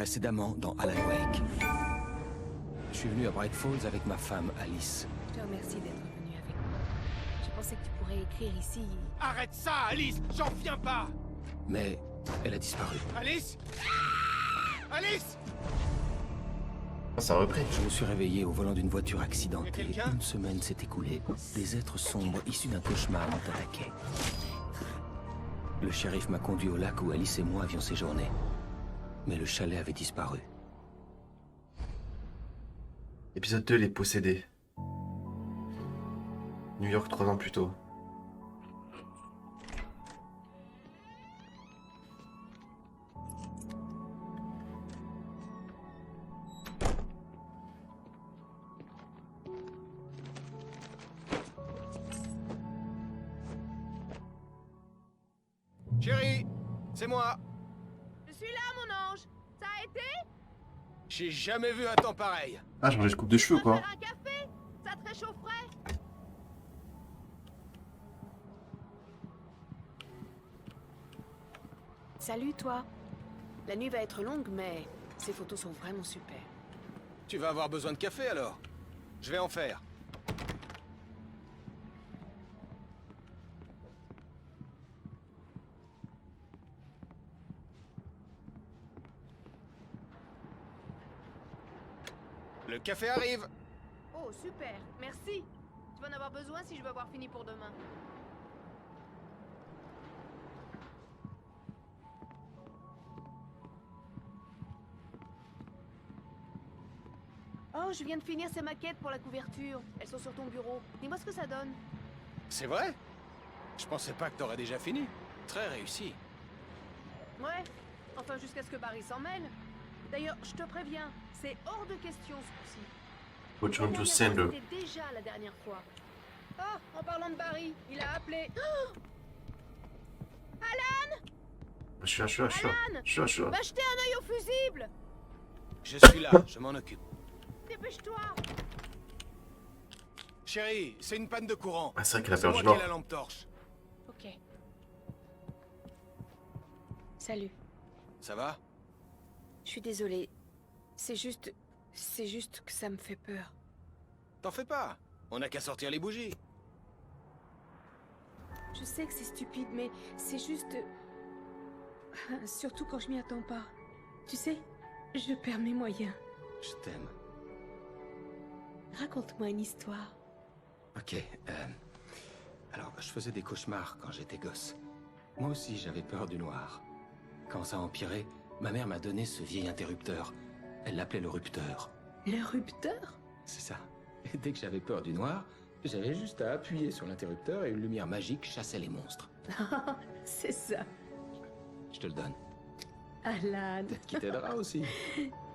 Précédemment dans Alan Wake. Je suis venu à Bright Falls avec ma femme, Alice. Je te remercie d'être venu avec moi. Je pensais que tu pourrais écrire ici. Arrête ça, Alice! J'en reviens pas! Mais elle a disparu. Alice! Alice! Ah, ça a repris. Je me suis réveillé au volant d'une voiture accidentée. Y a quelqu'un? Une semaine s'est écoulée. Des êtres sombres issus d'un cauchemar m'ont attaqué. Le shérif m'a conduit au lac où Alice et moi avions séjourné. Mais le chalet avait disparu. Épisode 2, les possédés. New York 3 ans plus tôt. Chérie, c'est moi. Je suis là, mon ange. Ça a été? J'ai jamais vu un temps pareil. Ah, j'ai changé de coupe de cheveux, quoi. Faire un café? Ça te réchaufferait? Salut, toi. La nuit va être longue, mais ces photos sont vraiment super. Tu vas avoir besoin de café alors? Je vais en faire. Le café arrive. Oh, super. Merci. Tu vas en avoir besoin si je veux avoir fini pour demain. Oh, je viens de finir ces maquettes pour la couverture. Elles sont sur ton bureau. Dis-moi ce que ça donne. C'est vrai? Je pensais pas que t'aurais déjà fini. Très réussi. Ouais. Enfin, jusqu'à ce que Barry s'en mêle. D'ailleurs, je te préviens, c'est hors de question ce coup-ci. What you La want to dernière send fois, her? c'était déjà la dernière fois. Oh, en parlant de Barry, il a appelé. Oh, Alan! Je suis là, je suis là, je suis là. Alan! Je suis là, je suis là. Va jeter un œil au fusible! Je suis là, je m'en occupe. Dépêche-toi! Chérie, c'est une panne de courant. Ah, c'est vrai qu'elle a C'est perdu moi qui ai l'or. la lampe torche. Ok. Salut. Ça va? Je suis désolée. C'est juste que ça me fait peur. T'en fais pas. On n'a qu'à sortir les bougies. Je sais que c'est stupide, mais c'est juste... Surtout quand je m'y attends pas. Tu sais, je perds mes moyens. Je t'aime. Raconte-moi une histoire. Ok, alors, je faisais des cauchemars quand j'étais gosse. Moi aussi, j'avais peur du noir. Quand ça a empiré, ma mère m'a donné ce vieil interrupteur. Elle l'appelait le rupteur. Le rupteur? C'est ça. Et dès que j'avais peur du noir, j'avais juste à appuyer sur l'interrupteur et une lumière magique chassait les monstres. C'est ça. Je te le donne. Alan. Qui t'aidera aussi.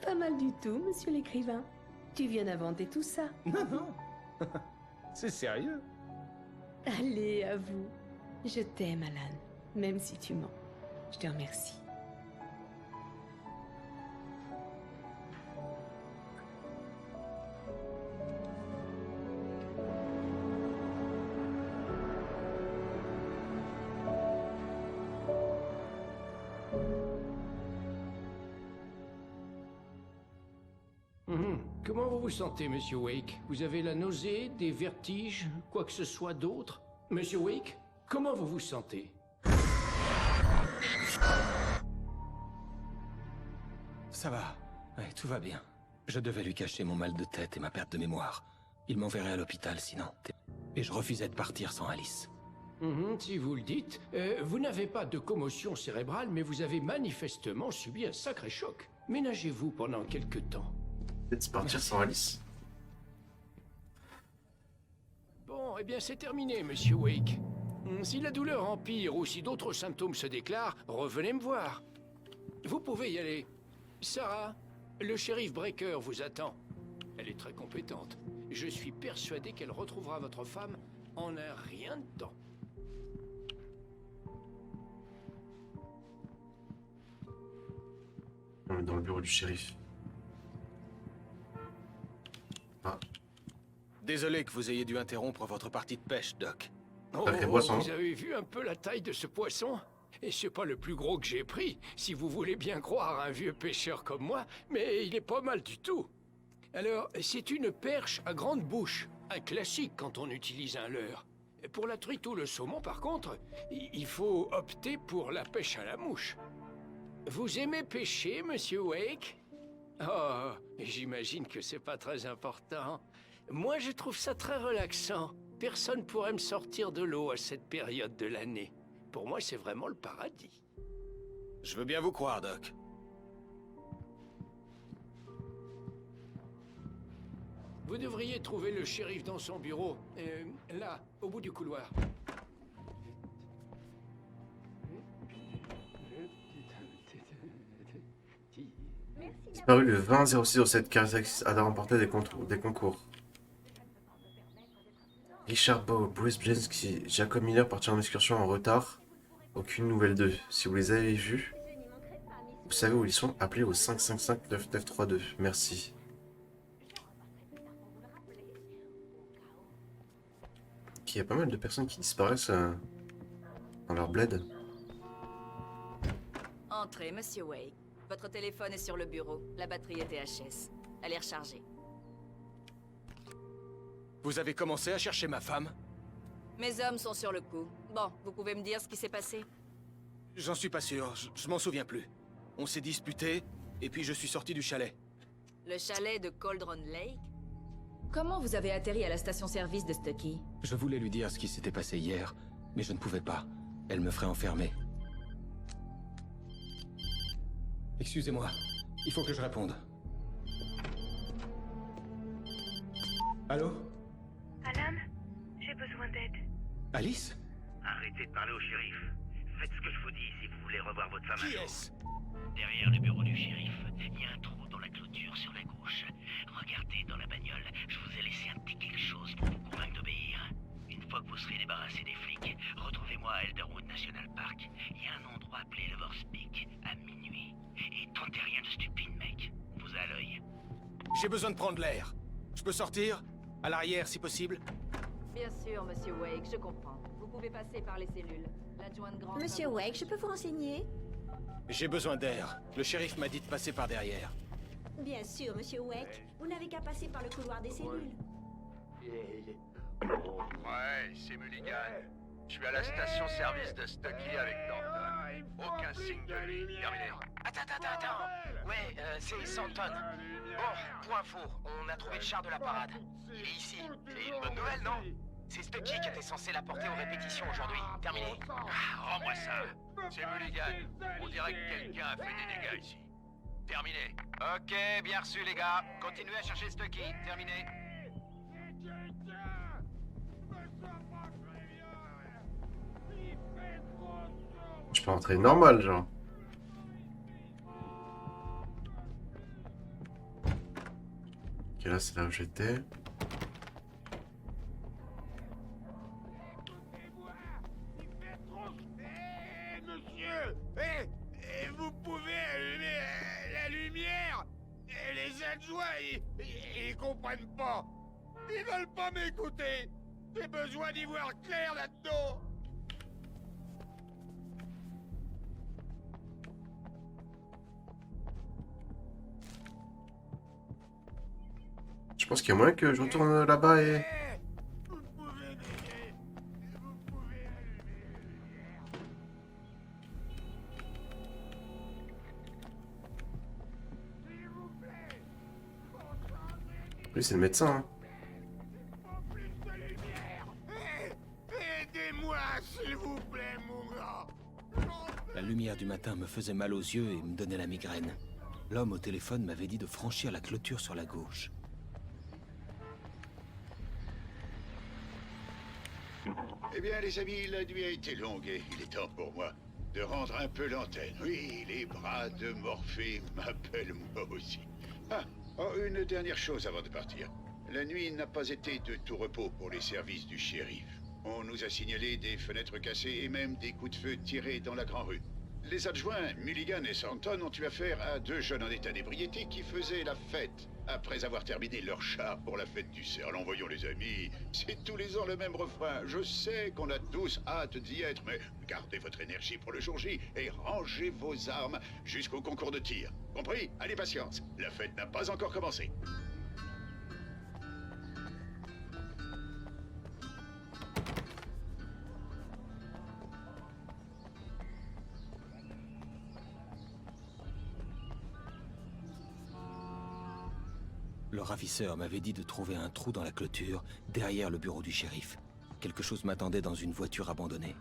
Pas mal du tout, monsieur l'écrivain. Tu viens d'inventer tout ça. Non, non. C'est sérieux. Allez, à vous. Je t'aime, Alan. Même si tu mens. Je te remercie. Comment vous vous sentez, Monsieur Wake? Vous avez la nausée, des vertiges, quoi que ce soit d'autre? Monsieur Wake, comment vous vous sentez? Ça va. Ouais, tout va bien. Je devais lui cacher mon mal de tête et ma perte de mémoire. Il m'enverrait à l'hôpital sinon. Et je refusais de partir sans Alice. Si vous le dites, vous n'avez pas de commotion cérébrale, mais vous avez manifestement subi un sacré choc. Ménagez-vous pendant quelque temps. Peut-être partir sans Alice. Bon, eh bien c'est terminé, Monsieur Wake. Si la douleur empire ou si d'autres symptômes se déclarent, revenez me voir. Vous pouvez y aller. Sarah, le shérif Breaker vous attend. Elle est très compétente. Je suis persuadé qu'elle retrouvera votre femme en un rien de temps. On est dans le bureau du shérif. Ah, Désolé que vous ayez dû interrompre votre partie de pêche, Doc. Oh, Sacré poisson. vous avez vu un peu la taille de ce poisson? Et c'est pas le plus gros que j'ai pris, si vous voulez bien croire un vieux pêcheur comme moi, mais il est pas mal du tout. Alors, c'est une perche à grande bouche, un classique quand on utilise un leurre. Pour la truite ou le saumon, par contre, il faut opter pour la pêche à la mouche. Vous aimez pêcher, monsieur Wake? Oh, j'imagine que c'est pas très important. Moi, je trouve ça très relaxant. Personne pourrait me sortir de l'eau à cette période de l'année. Pour moi, c'est vraiment le paradis. Je veux bien vous croire, Doc. Vous devriez trouver le shérif dans son bureau. Là, au bout du couloir. Disparu le 20-06-07, Caritax a remporté des concours. Richard Bow, Bruce Jenski, Jacob Miller partis en excursion en retard. Aucune nouvelle d'eux. Si vous les avez vus, vous savez où ils sont. Appelez au 555-9932. Merci. Il y a pas mal de personnes qui disparaissent dans leur bled. Entrez, monsieur Wake. Votre téléphone est sur le bureau. La batterie est THS. Elle est rechargée. Vous avez commencé à chercher ma femme? Mes hommes sont sur le coup. Bon, vous pouvez me dire ce qui s'est passé? J'en suis pas sûr, je m'en souviens plus. On s'est disputé, et puis je suis sorti du chalet. Le chalet de Cauldron Lake? Comment vous avez atterri à la station-service de Stucky? Je voulais lui dire ce qui s'était passé hier, mais je ne pouvais pas. Elle me ferait enfermer. Excusez-moi, il faut que je réponde. Allô? Alan, j'ai besoin d'aide. Alice? Arrêtez de parler au shérif. Faites ce que je vous dis si vous voulez revoir votre femme. Qui est-ce? Derrière le bureau du shérif, il y a un trou dans la clôture sur la gauche. Regardez dans la bagnole, je vous ai laissé un petit quelque chose pour vous convaincre d'obéir. Une fois que vous serez débarrassé des flics, retrouvez-moi à Elderwood National Park. Il y a un endroit appelé Lover's Peak, à minuit. Et tentez rien de stupide, mec. Vous à l'œil. J'ai besoin de prendre l'air. Je peux sortir? À l'arrière, si possible? Bien sûr, monsieur Wake, je comprends. Vous pouvez passer par les cellules. L'adjointe grande... Monsieur Wake, je peux vous renseigner? J'ai besoin d'air. Le shérif m'a dit de passer par derrière. Bien sûr, monsieur Wake. Vous n'avez qu'à passer par le couloir des cellules. Ouais, c'est Mulligan. Je suis à la station-service de Stucky avec Thornton. Aucun signe de lui. Terminé. Attends. Ouais, c'est Santon. Bon, point info, on a trouvé le char de la parade. Il est ici. C'est une bonne nouvelle, non? C'est Stucky qui était censé l'apporter aux répétitions aujourd'hui. Terminé. Ah, rends-moi ça. C'est Mulligan. On dirait que quelqu'un a fait des dégâts ici. Terminé. Ok, bien reçu les gars. Continuez à chercher Stucky. Terminé. Je peux rentrer normal, genre. Ok, là, c'est là où j'étais. Monsieur, vous pouvez allumer la lumière? Les adjoints, ils comprennent pas. Ils veulent pas m'écouter. J'ai besoin d'y voir clair là-dedans. Je pense qu'il y a moyen que je retourne là-bas et... Vous pouvez m'aider. Vous pouvez allumer la lumière. S'il vous plaît. Lui, c'est le médecin, hein. Plus de lumière. Aidez-moi, s'il vous plaît, mon gars. La lumière du matin me faisait mal aux yeux et me donnait la migraine. L'homme au téléphone m'avait dit de franchir la clôture sur la gauche. Eh bien, les amis, la nuit a été longue et il est temps pour moi de rendre un peu l'antenne. Oui, les bras de Morphée m'appellent moi aussi. Ah, oh, une dernière chose avant de partir. La nuit n'a pas été de tout repos pour les services du shérif. On nous a signalé des fenêtres cassées et même des coups de feu tirés dans la grande rue. Les adjoints, Mulligan et Thornton, ont eu affaire à deux jeunes en état d'ébriété qui faisaient la fête après avoir terminé leur char pour la fête du Cerlan. Voyons les amis, c'est tous les ans le même refrain. Je sais qu'on a tous hâte d'y être, mais gardez votre énergie pour le jour J et rangez vos armes jusqu'au concours de tir. Compris? Allez, patience, la fête n'a pas encore commencé. Le ravisseur m'avait dit de trouver un trou dans la clôture, derrière le bureau du shérif. Quelque chose m'attendait dans une voiture abandonnée.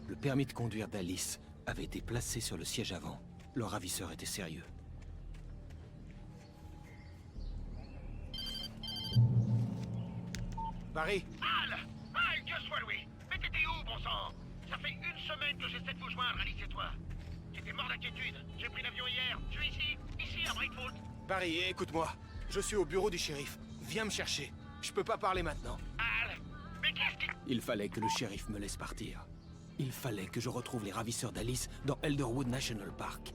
Le permis de conduire d'Alice avait été placé sur le siège avant. Le ravisseur était sérieux. Barry! Al! Al, Dieu soit loué! Mais t'étais où, bon sang? Ça fait une semaine que j'essaie de vous joindre, Alice et toi. J'étais mort d'inquiétude. J'ai pris l'avion hier. Je suis ici, à Breakfast. Barry, écoute-moi. Je suis au bureau du shérif. Viens me chercher. Je peux pas parler maintenant. Al! Mais qu'est-ce qui... Il fallait que le shérif me laisse partir. Il fallait que je retrouve les ravisseurs d'Alice dans Elderwood National Park.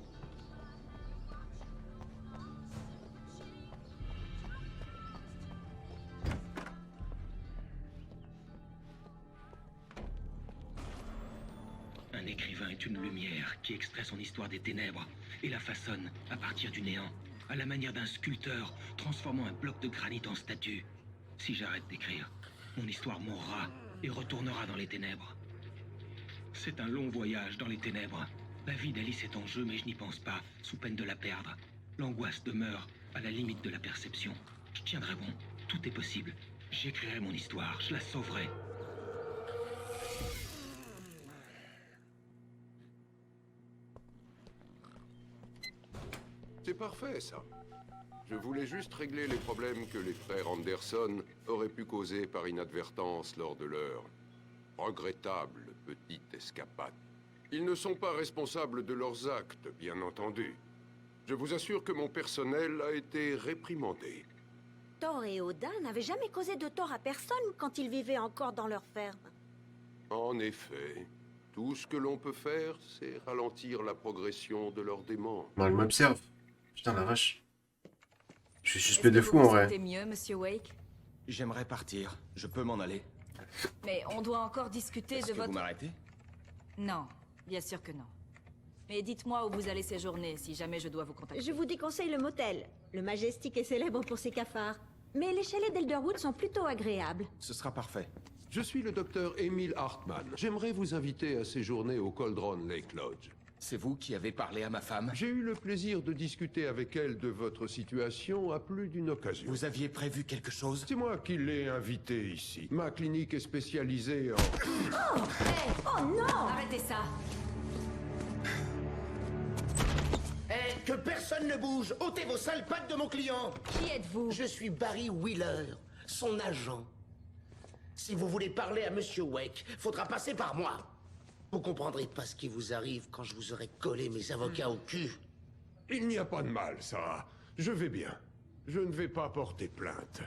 Un écrivain est une lumière qui extrait son histoire des ténèbres et la façonne à partir du néant, à la manière d'un sculpteur transformant un bloc de granit en statue. Si j'arrête d'écrire, mon histoire mourra et retournera dans les ténèbres. C'est un long voyage dans les ténèbres. La vie d'Alice est en jeu, mais je n'y pense pas, sous peine de la perdre. L'angoisse demeure à la limite de la perception. Je tiendrai bon, tout est possible. J'écrirai mon histoire, je la sauverai. C'est parfait, ça. Je voulais juste régler les problèmes que les frères Anderson auraient pu causer par inadvertance lors de leur regrettable petite escapade. Ils ne sont pas responsables de leurs actes, bien entendu. Je vous assure que mon personnel a été réprimandé. Thor et Odin n'avaient jamais causé de tort à personne quand ils vivaient encore dans leur ferme. En effet, tout ce que l'on peut faire, c'est ralentir la progression de leurs démons. Elle m'observe. Putain, la vache. Je suis suspect de fou, en vrai. C'était mieux, Monsieur Wake? J'aimerais partir. Je peux m'en aller. Mais on doit encore discuter de votre... Vous m'arrêtez? Non, bien sûr que non. Mais dites-moi où vous allez séjourner, si jamais je dois vous contacter. Je vous déconseille le motel. Le Majestic est célèbre pour ses cafards. Mais les chalets d'Elderwood sont plutôt agréables. Ce sera parfait. Je suis le docteur Emil Hartman. J'aimerais vous inviter à séjourner au Cauldron Lake Lodge. C'est vous qui avez parlé à ma femme? J'ai eu le plaisir de discuter avec elle de votre situation à plus d'une occasion. Vous aviez prévu quelque chose? C'est moi qui l'ai invitée ici. Ma clinique est spécialisée en... Oh! Hey! Oh non! Arrêtez ça! Eh, que personne ne bouge! Ôtez vos sales pattes de mon client! Qui êtes-vous? Je suis Barry Wheeler, son agent. Si vous voulez parler à Monsieur Wake, faudra passer par moi. Vous comprendrez pas ce qui vous arrive quand je vous aurai collé mes avocats au cul. Il n'y a pas de mal, Sarah. Je vais bien. Je ne vais pas porter plainte.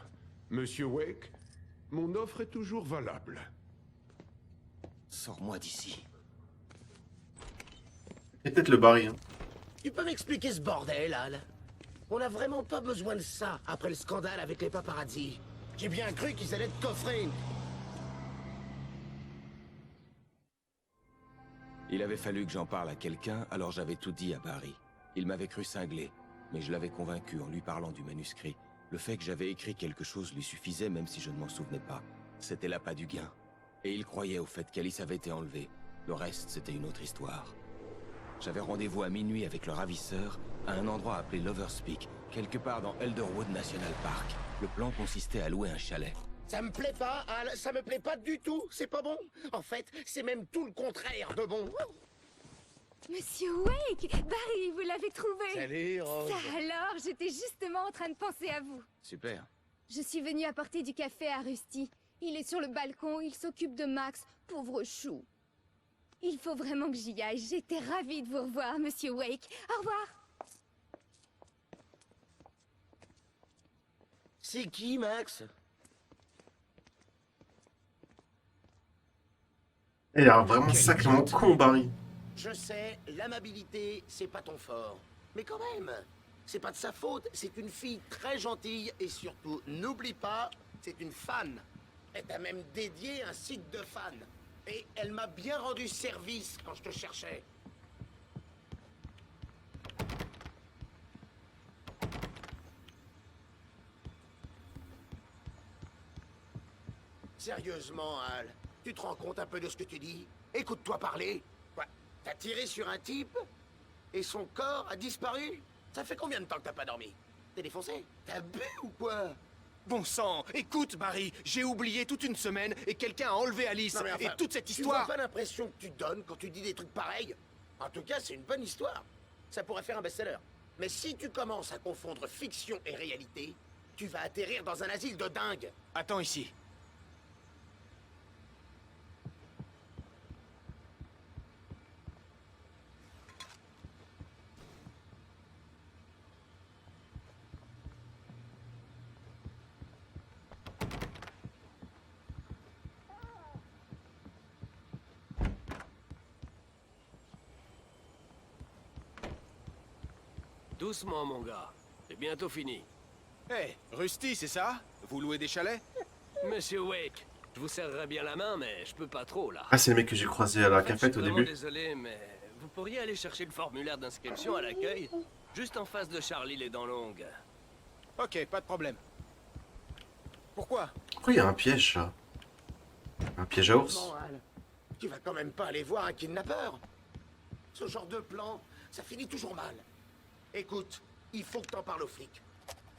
Monsieur Wake, mon offre est toujours valable. Sors-moi d'ici. Et peut-être le Barry, hein. Tu peux m'expliquer ce bordel, Al? On n'a vraiment pas besoin de ça après le scandale avec les paparazzi. J'ai bien cru qu'ils allaient te coffrer. Il avait fallu que j'en parle à quelqu'un, alors j'avais tout dit à Barry. Il m'avait cru cinglé, mais je l'avais convaincu en lui parlant du manuscrit. Le fait que j'avais écrit quelque chose lui suffisait, même si je ne m'en souvenais pas. C'était l'appât du gain. Et il croyait au fait qu'Alice avait été enlevée. Le reste, c'était une autre histoire. J'avais rendez-vous à minuit avec le ravisseur, à un endroit appelé Lover's Peak, quelque part dans Elderwood National Park. Le plan consistait à louer un chalet. Ça me plaît pas, Al, ça me plaît pas du tout, c'est pas bon. En fait, c'est même tout le contraire de bon. Monsieur Wake, Barry, vous l'avez trouvé. Salut, Rose. Ça alors, j'étais justement en train de penser à vous. Super. Je suis venue apporter du café à Rusty. Il est sur le balcon, il s'occupe de Max, pauvre chou. Il faut vraiment que j'y aille. J'étais ravie de vous revoir, Monsieur Wake. Au revoir. C'est qui, Max? Il a l'air vraiment sacrément con, Barry. Je sais, l'amabilité, c'est pas ton fort. Mais quand même, c'est pas de sa faute, c'est une fille très gentille et surtout, n'oublie pas, c'est une fan. Elle t'a même dédié un site de fans. Et elle m'a bien rendu service quand je te cherchais. Sérieusement, Al, tu te rends compte un peu de ce que tu dis? Écoute-toi parler. Quoi? T'as tiré sur un type? Et son corps a disparu? Ça fait combien de temps que t'as pas dormi? T'es défoncé? T'as bu ou quoi? Bon sang, écoute Barry, j'ai oublié toute une semaine et quelqu'un a enlevé Alice. Non, mais enfin, et toute cette tu histoire... vois pas l'impression que tu donnes quand tu dis des trucs pareils? En tout cas, c'est une bonne histoire. Ça pourrait faire un best-seller. Mais si tu commences à confondre fiction et réalité, tu vas atterrir dans un asile de dingue. Attends ici. Doucement, mon gars. C'est bientôt fini. Hé, Rusty, c'est ça? Vous louez des chalets? Monsieur Wake, je vous serrerai bien la main, mais je peux pas trop, là. Ah, c'est le mec que j'ai croisé à la En fait, cafette je au suis début. vraiment désolé, mais vous pourriez aller chercher le formulaire d'inscription à l'accueil, juste en face de Charlie les dents longues. Ok, pas de problème. Pourquoi? Pourquoi il y a un piège, là? Un piège à ours? Non, Al, tu vas quand même pas aller voir un kidnappeur. Ce genre de plan, ça finit toujours mal. Écoute, il faut que t'en parles aux flics.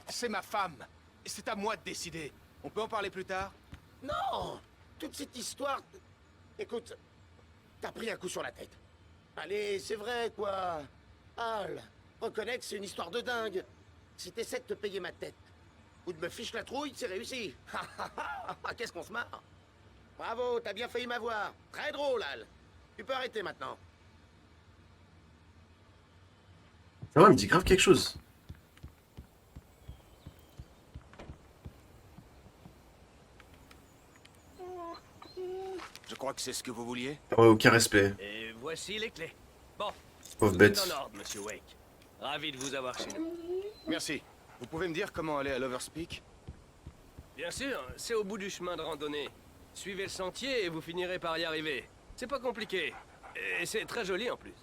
C'est ma femme. C'est à moi de décider. On peut en parler plus tard? Non! Toute cette histoire... Écoute, t'as pris un coup sur la tête. Allez, c'est vrai, quoi. Al, reconnais que c'est une histoire de dingue. Si t'essaies de te payer ma tête, ou de me fiche la trouille, c'est réussi. Qu'est-ce qu'on se marre? Bravo, t'as bien failli m'avoir. Très drôle, Al. Tu peux arrêter maintenant. Ah ouais, il me dit grave quelque chose. Je crois que c'est ce que vous vouliez. Ah ouais, aucun respect. Et voici les clés. Bon, Pauvre tout bête. est en ordre, Monsieur Wake. Ravi de vous avoir chez nous. Merci. Vous pouvez me dire comment aller à Loverspeak? Bien sûr, c'est au bout du chemin de randonnée. Suivez le sentier et vous finirez par y arriver. C'est pas compliqué. Et c'est très joli en plus.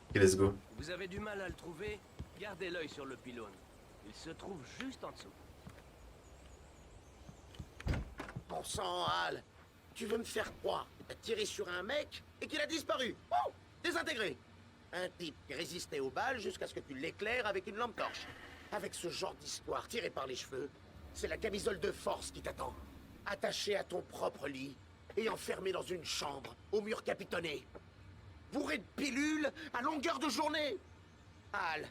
Ok, let's go. Vous avez du mal à le trouver? Gardez l'œil sur le pylône. Il se trouve juste en dessous. Bon sang, Al. Tu veux me faire croire que t'as tiré sur un mec et qu'il a disparu? Oh, désintégré. Un type qui résistait aux balles jusqu'à ce que tu l'éclaires avec une lampe torche. Avec ce genre d'histoire tirée par les cheveux, c'est la camisole de force qui t'attend. Attaché à ton propre lit et enfermé dans une chambre au mur capitonné. Bourré de pilules à longueur de journée. Al,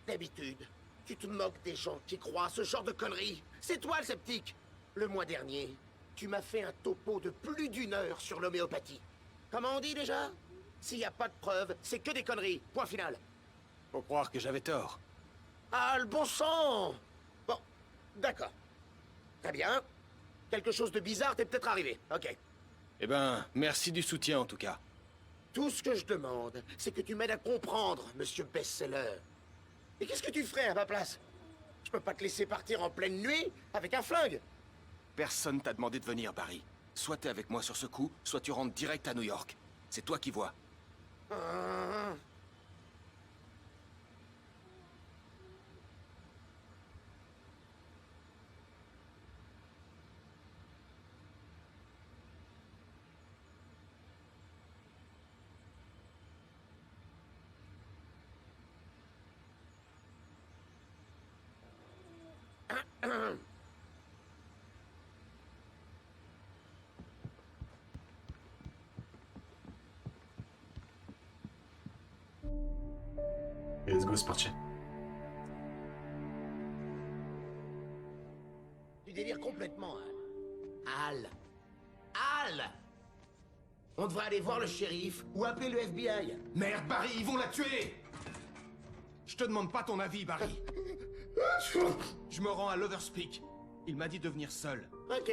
d'habitude, tu te moques des gens qui croient à ce genre de conneries. C'est toi le sceptique. Le mois dernier, tu m'as fait un topo de plus d'1 heure sur l'homéopathie. Comment on dit déjà? S'il n'y a pas de preuves, c'est que des conneries. Point final. Faut croire que j'avais tort. Ah, le bon sang! Bon, d'accord. Très bien. Quelque chose de bizarre t'est peut-être arrivé. Ok. Eh ben, merci du soutien en tout cas. Tout ce que je demande, c'est que tu m'aides à comprendre, monsieur Bestseller. Et qu'est-ce que tu ferais à ma place? Je peux pas te laisser partir en pleine nuit avec un flingue. Personne t'a demandé de venir, Barry. Soit t'es avec moi sur ce coup, soit tu rentres direct à New York. C'est toi qui vois. Et let's go, c'est parti. Tu délires complètement, Al. Al! On devrait aller voir le shérif ou appeler le FBI. Merde, Barry, ils vont la tuer! Je te demande pas ton avis, Barry. Je me rends à Loverspeak. Il m'a dit de venir seul. Ok.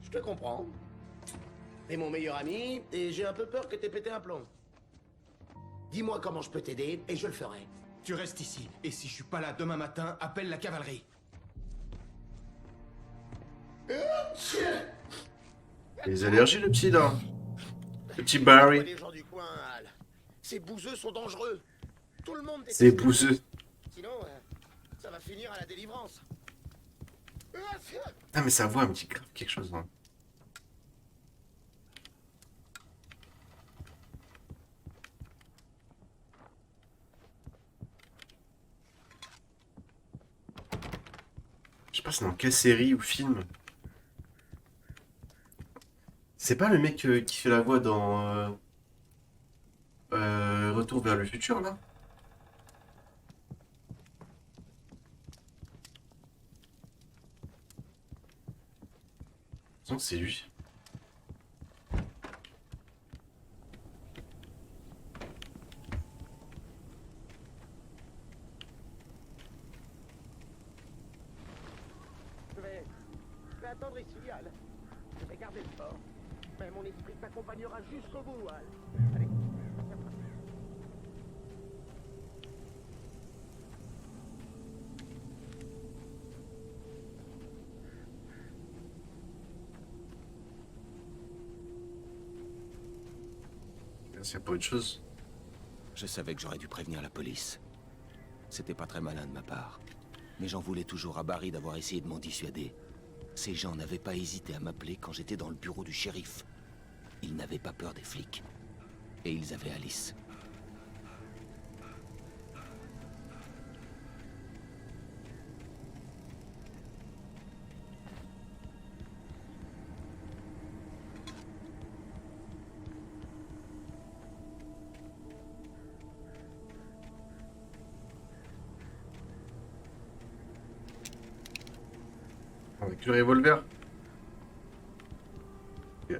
Je te comprends. T'es mon meilleur ami, et j'ai un peu peur que t'aies pété un plomb. Dis-moi comment je peux t'aider, et je le ferai. Tu restes ici, et si je suis pas là demain matin, appelle la cavalerie. Les allergies, le petit, là. Le petit Barry. Les gens du coin, Al. Ces bouseux sont dangereux. Tout le monde C'est bouseux. Sinon, ça va finir à la délivrance. Ah, mais sa voix me dit grave quelque chose, hein. Je sais pas c'est dans quelle série ou film. C'est pas le mec qui fait la voix dans Retour vers le futur, là? Non, c'est lui. Je vais attendre ici, Al. Je vais garder le fort. Mais mon esprit t'accompagnera jusqu'au bout, Al. Allez. C'est pas autre chose. Je savais que j'aurais dû prévenir la police. C'était pas très malin de ma part. Mais j'en voulais toujours à Barry d'avoir essayé de m'en dissuader. Ces gens n'avaient pas hésité à m'appeler quand j'étais dans le bureau du shérif. Ils n'avaient pas peur des flics. Et ils avaient Alice. Avec le revolver. Okay.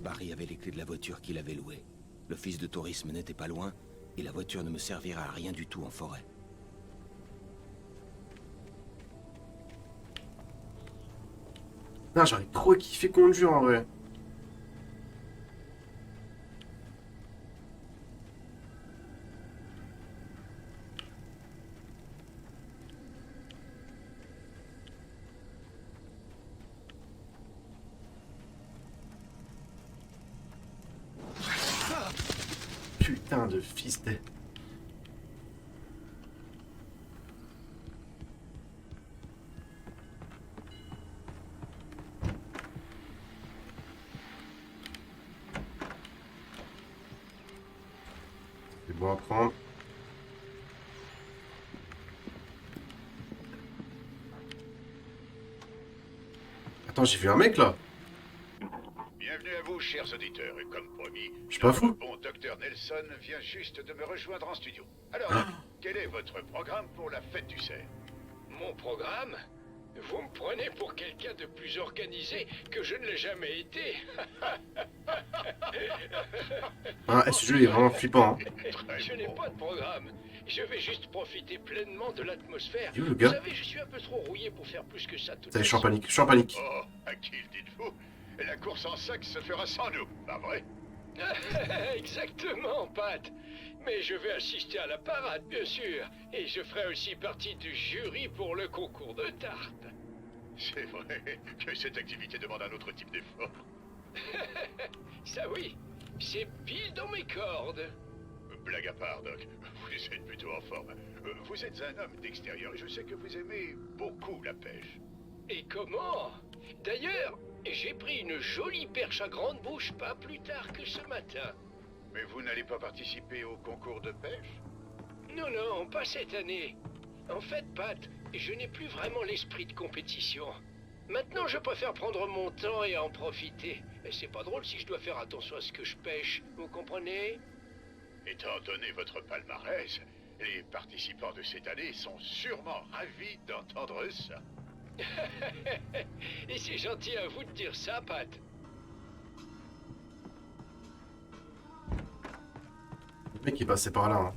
Barry avait les clés de la voiture qu'il avait louée. L'office de tourisme n'était pas loin, et la voiture ne me servira à rien du tout en forêt. Non, j'aurais trop kiffé conduire en vrai. Putain de fils de... C'est bon à prendre. Attends, j'ai vu un mec là. Bienvenue à vous, chers auditeurs, et comme promis, Je suis pas fou. le bon docteur Nelson vient juste de me rejoindre en studio. Alors, quel est votre programme pour la fête du cerf? Mon programme? Vous me prenez pour quelqu'un de plus organisé que je ne l'ai jamais été. Ah, ce jeu est vraiment flippant. Hein. Je n'ai pas de programme. Je vais juste profiter pleinement de l'atmosphère. Dis-le, le gars. Vous savez, je suis un peu trop rouillé pour faire plus que ça tout de Ça y est, je suite. suis en panique, je suis en panique. Oh, à qui le dites-vous? La course en sac se fera sans nous, pas vrai? Exactement, Pat. Mais je vais assister à la parade, bien sûr. Et je ferai aussi partie du jury pour le concours de tarte. C'est vrai que cette activité demande un autre type d'effort. Ça oui, c'est pile dans mes cordes. Blague à part, Doc. Vous êtes plutôt en forme. Vous êtes un homme d'extérieur et je sais que vous aimez beaucoup la pêche. Et comment? D'ailleurs, j'ai pris une jolie perche à grande bouche pas plus tard que ce matin. Mais vous n'allez pas participer au concours de pêche? Non, non, pas cette année. En fait, Pat, je n'ai plus vraiment l'esprit de compétition. Maintenant, je préfère prendre mon temps et en profiter. Mais c'est pas drôle si je dois faire attention à ce que je pêche, vous comprenez? Étant donné votre palmarès, les participants de cette année sont sûrement ravis d'entendre ça. Et c'est gentil à vous de dire ça, Pat. Le mec, il passait par là. Hein.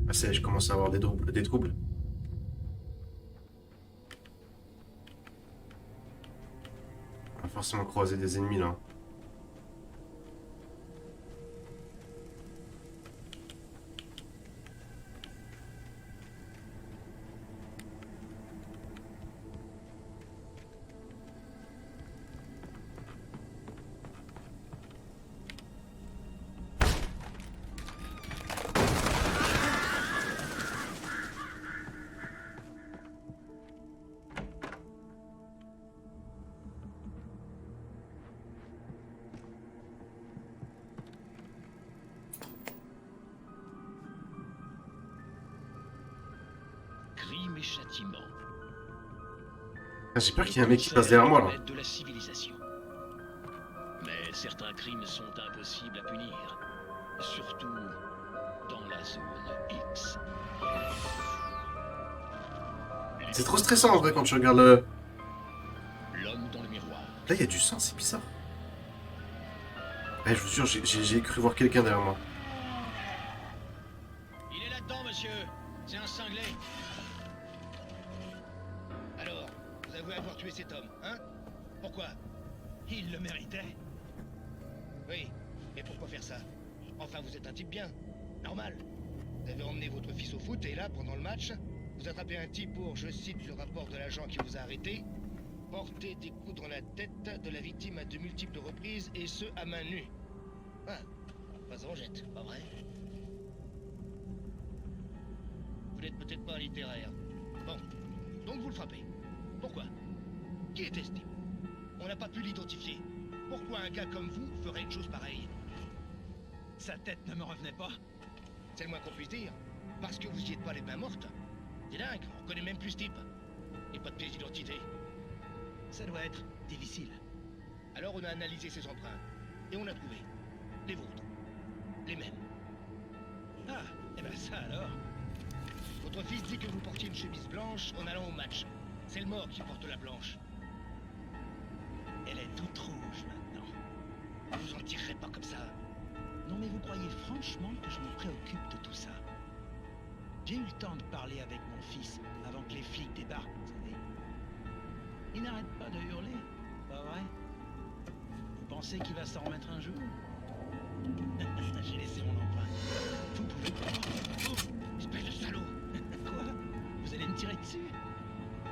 Ah, ça y est, je commence à avoir des troubles. On va forcément croiser des ennemis là. Crime et châtiment. Ah, j'ai peur qu'il y ait un mec qui passe derrière moi là. De la civilisation. Mais certains crimes sont impossibles à punir. Surtout dans la zone X. C'est trop stressant en vrai quand tu regardes le... L'homme dans le miroir. Là il y a du sang, c'est bizarre. Eh, je vous jure, j'ai cru voir quelqu'un derrière moi. Il est là-dedans, monsieur. C'est un cinglé. Alors, vous avouez avoir tué cet homme, hein? Pourquoi? Il le méritait. Oui, mais pourquoi faire ça? Enfin, vous êtes un type bien. Normal. Vous avez emmené votre fils au foot et là, pendant le match, vous attrapez un type pour, je cite le rapport de l'agent qui vous a arrêté, porter des coups dans la tête de la victime à de multiples reprises et ce, à main nue. Ah, pas en jette, pas vrai? Vous n'êtes peut-être pas un littéraire. Bon, donc vous le frappez. Pourquoi? Qui était ce type? On n'a pas pu l'identifier. Pourquoi un gars comme vous ferait une chose pareille? Sa tête ne me revenait pas. C'est le moins qu'on puisse dire. Parce que vous y êtes pas les mains mortes. C'est dingue, on connaît même plus ce type. Et pas de pièce d'identité. Ça doit être difficile. Alors on a analysé ses empreintes. Et on a trouvé. Les vôtres. Les mêmes. Ah, et ben ça alors. Votre fils dit que vous portiez une chemise blanche en allant au match. C'est le mort qui porte la blanche. Elle est toute rouge maintenant. Vous en tirerez pas comme ça. Non mais vous croyez franchement que je me préoccupe de tout ça? J'ai eu le temps de parler avec mon fils avant que les flics débarquent, vous savez. Il n'arrête pas de hurler, pas vrai? Vous pensez qu'il va s'en remettre un jour? J'ai laissé mon empreinte. Vous pouvez pas. Oh, espèce de salaud. Quoi? Vous allez me tirer dessus?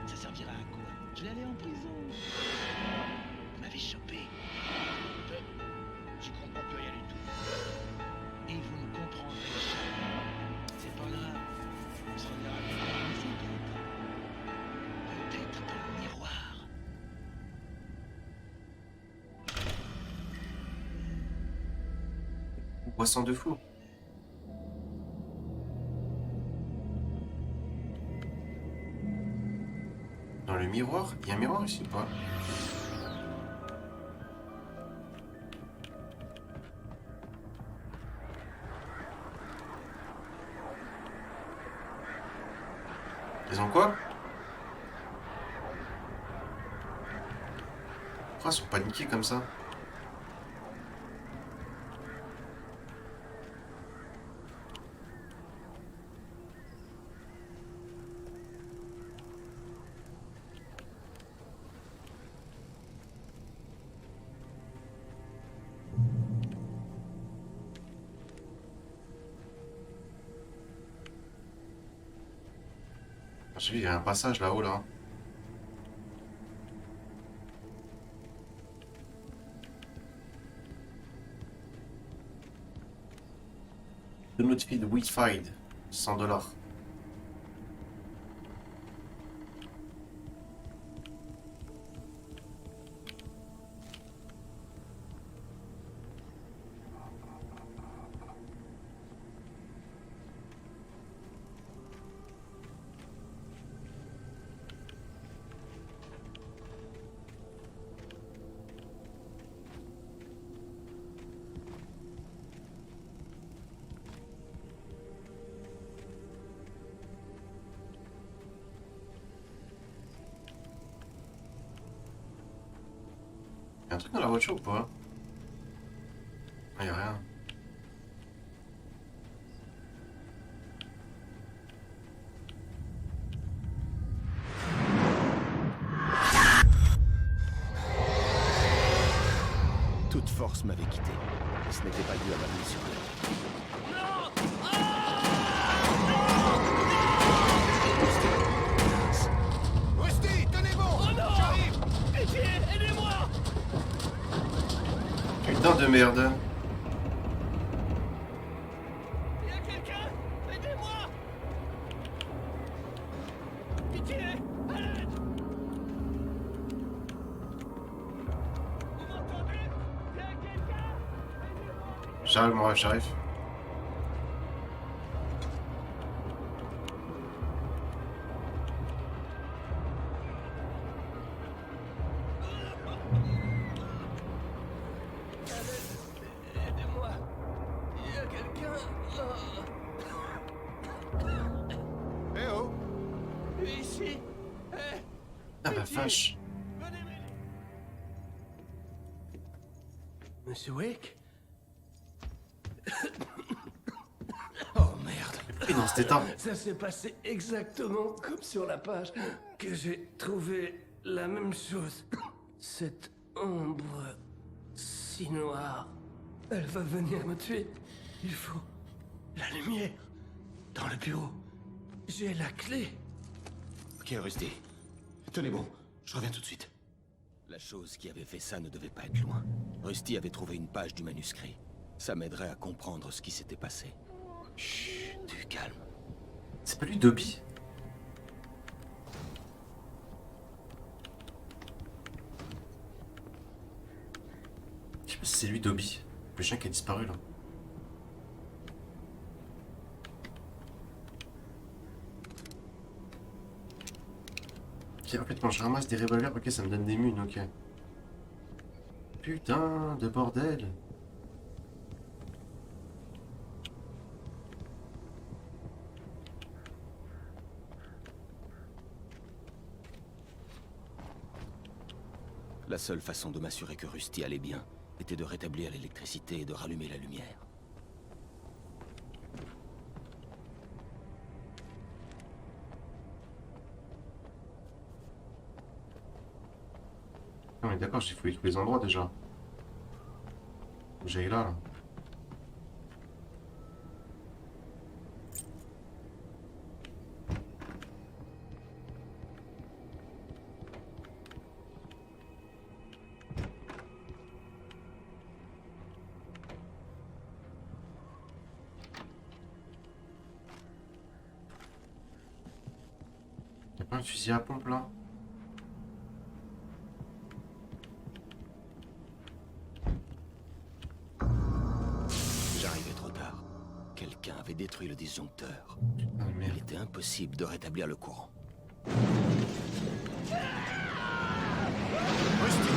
Ça servira à quoi? Je vais aller en prison. Vous m'avez chopé. J'y comprends plus rien du tout. Et vous ne comprendrez jamais. C'est pas grave. On se reverra plus tard, peut-être dans le miroir. Poisson de fou. Dans le miroir? Il y a un miroir ici ou pas? Ils ont quoi? Pourquoi ils sont paniqués comme ça? J'ai vu, il y a un passage là-haut, là. The Mudfield Wheatfield, $100. Y'a un truc dans la voiture ou pas? Ah, y'a rien. Toute force m'avait quitté. Et ce n'était pas dû à ma blessure. Rusty, tenez bon! Oh non! J'arrive! Pitié, aidez-moi! Putain de merde. Il y a quelqu'un? Aidez-moi! Pitié, à l'aide! Vous m'entendez? Il y a quelqu'un? J'arrive, moi, j'arrive. Aidez-moi! Il y a quelqu'un? Eh oh! Ici! Eh! Ah bah vache. Monsieur Wake? Oh merde. Et dans cet état. Ça s'est passé exactement comme sur la page que j'ai trouvé la même chose. Cette ombre si noire, elle va venir me tuer. Il faut la lumière dans le bureau. J'ai la clé. Ok, Rusty. Tenez bon, je reviens tout de suite. La chose qui avait fait ça ne devait pas être loin. Rusty avait trouvé une page du manuscrit. Ça m'aiderait à comprendre ce qui s'était passé. Chut, du calme. C'est pas lui Dobby? Je sais pas si c'est lui Dobby. Le chien qui a disparu là. Ok, en fait quand je ramasse des revolvers, ok ça me donne des munes, ok. Putain de bordel. La seule façon de m'assurer que Rusty allait bien était de rétablir l'électricité et de rallumer la lumière. Non mais d'accord, j'ai fouillé tous les endroits déjà. Faut que j'aille là. Y'a pas un fusil à pompe là? J'arrivais trop tard. Quelqu'un avait détruit le disjoncteur. Ah, merde. Il était impossible de rétablir le courant. Rusty!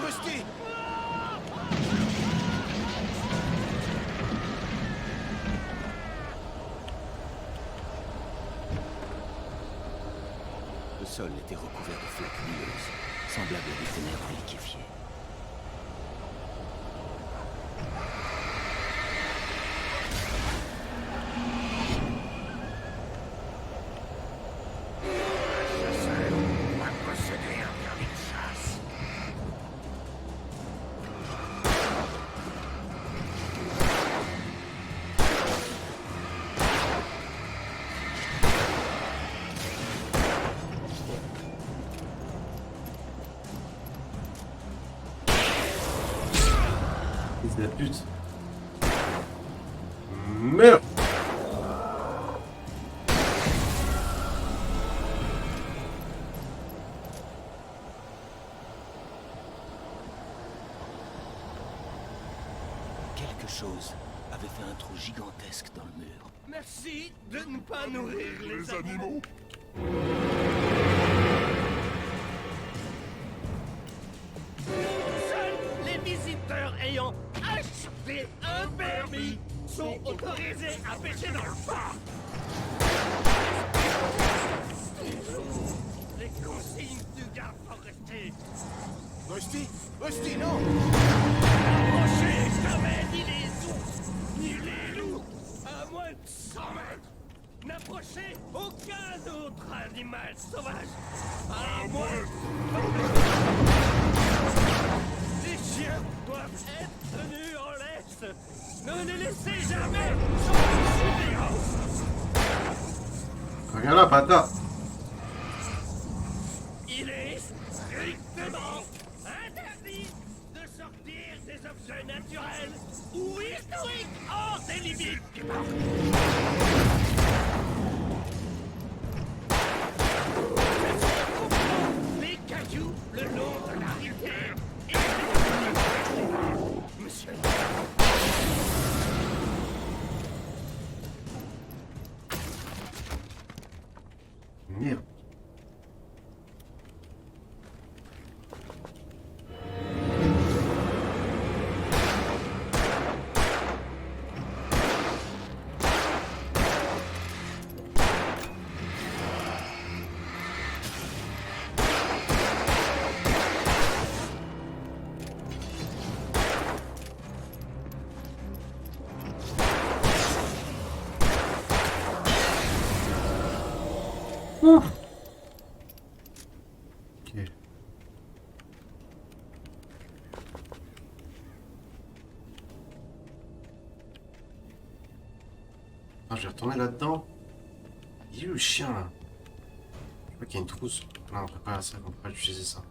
Rusty! Le sol était recouvert de flaques lumineuses, semblables à des ténèbres liquéfiées. On va posséder un permis de chasse. Fils de pute. Merde. Quelque chose avait fait un trou gigantesque dans le mur. Merci de ne pas nourrir les animaux. Seuls les visiteurs ayant acheté un permis sont autorisés à pêcher dans le parc. Les consignes du garde forestier Rusty? Rusty, non! Approchez jamais ni les ours, ni les loups, à moins de 100 mètres! N'approchez aucun autre animal sauvage, à moins... Les chiens doivent être tenus en laisse! Ne les laissez jamais sans surveillance! Regarde là, bâtard. Il est strictement interdit de sortir des objets naturels ou historiques hors des limites du parc. Les cailloux le long de la rivière et monsieur. Merde. Ouf. Ok. Ah, je vais retourner là-dedans. Il est où le chien là? Je crois qu'il y a une trousse. Non, on peut pas ça, on peut pas utiliser ça.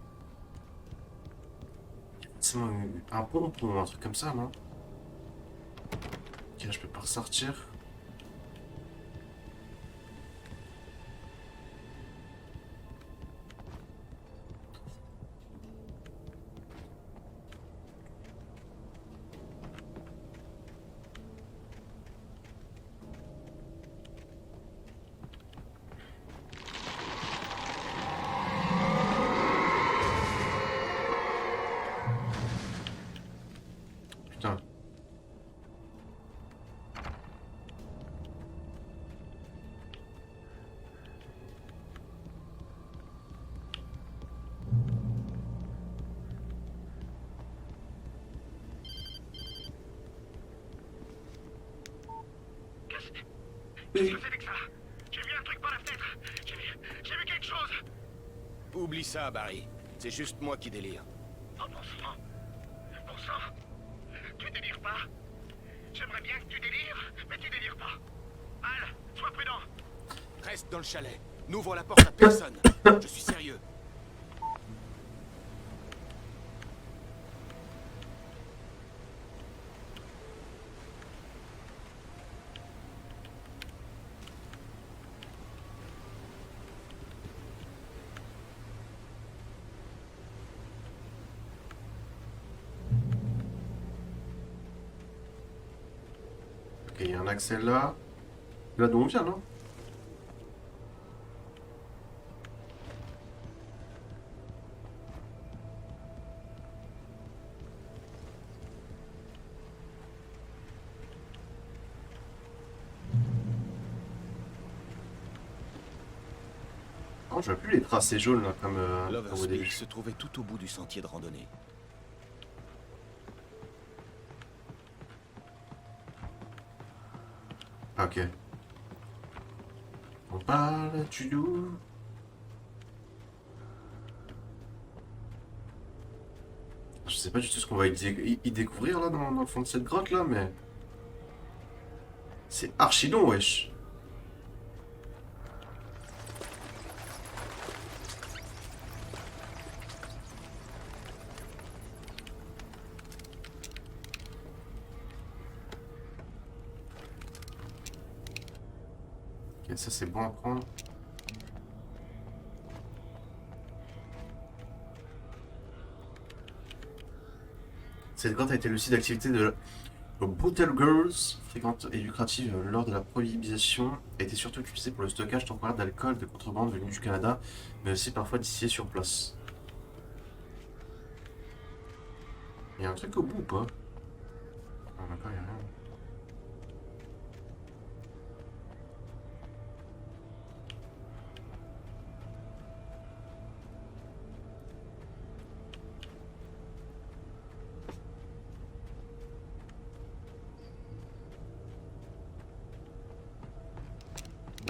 C'est un pompon ou un truc comme ça, non? Ok, là je peux pas ressortir. Putain. Qu'est-ce que c'est que ça? J'ai vu un truc par la fenêtre. J'ai vu quelque chose. Oublie ça, Barry. C'est juste moi qui délire. Oh bon sang. Bon sang. Tu délires pas? J'aimerais bien que tu délires, mais tu délires pas. Al, sois prudent. Reste dans le chalet. N'ouvre la porte à personne. Je suis sérieux. Ok, il y a un accès là. Là d'où on vient, non? Oh, je vois plus les tracés jaunes là comme au Lover's début. Peak se trouvait tout au bout du sentier de randonnée. Ah, ok. On parle du loup. Je sais pas du tout ce qu'on va y découvrir là dans le fond de cette grotte là, mais... C'est archi long, wesh. Ok, ça c'est bon à prendre. Cette grotte a été le site d'activité de Brutal Girls, fréquente et lucrative lors de la prohibition, a été surtout utilisée pour le stockage temporaire d'alcool de contrebande venu du Canada, mais aussi parfois distillé sur place. Il y a un truc au bout ou pas? Non, d'accord, il y a rien.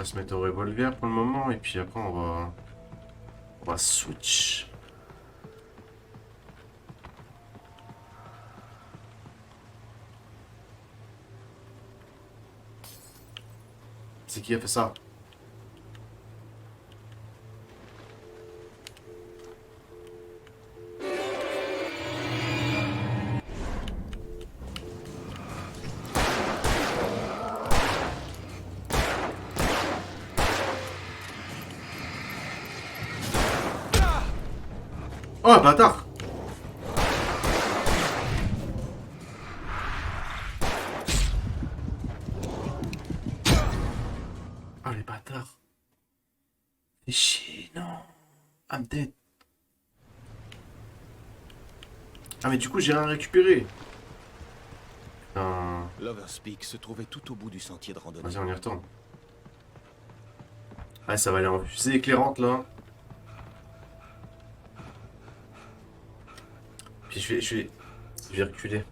va se mettre au revolver pour le moment et puis après on va switch. C'est qui a fait ça? Oh, bâtard! Oh, les bâtards! Fais chier, non! I'm dead! Ah, mais du coup, j'ai rien récupéré! Lover's Peak se trouvait tout au bout du sentier de randonnée. Vas-y, on y retourne. Ah, ça va aller en fusée éclairante, là. Puis je vais reculer.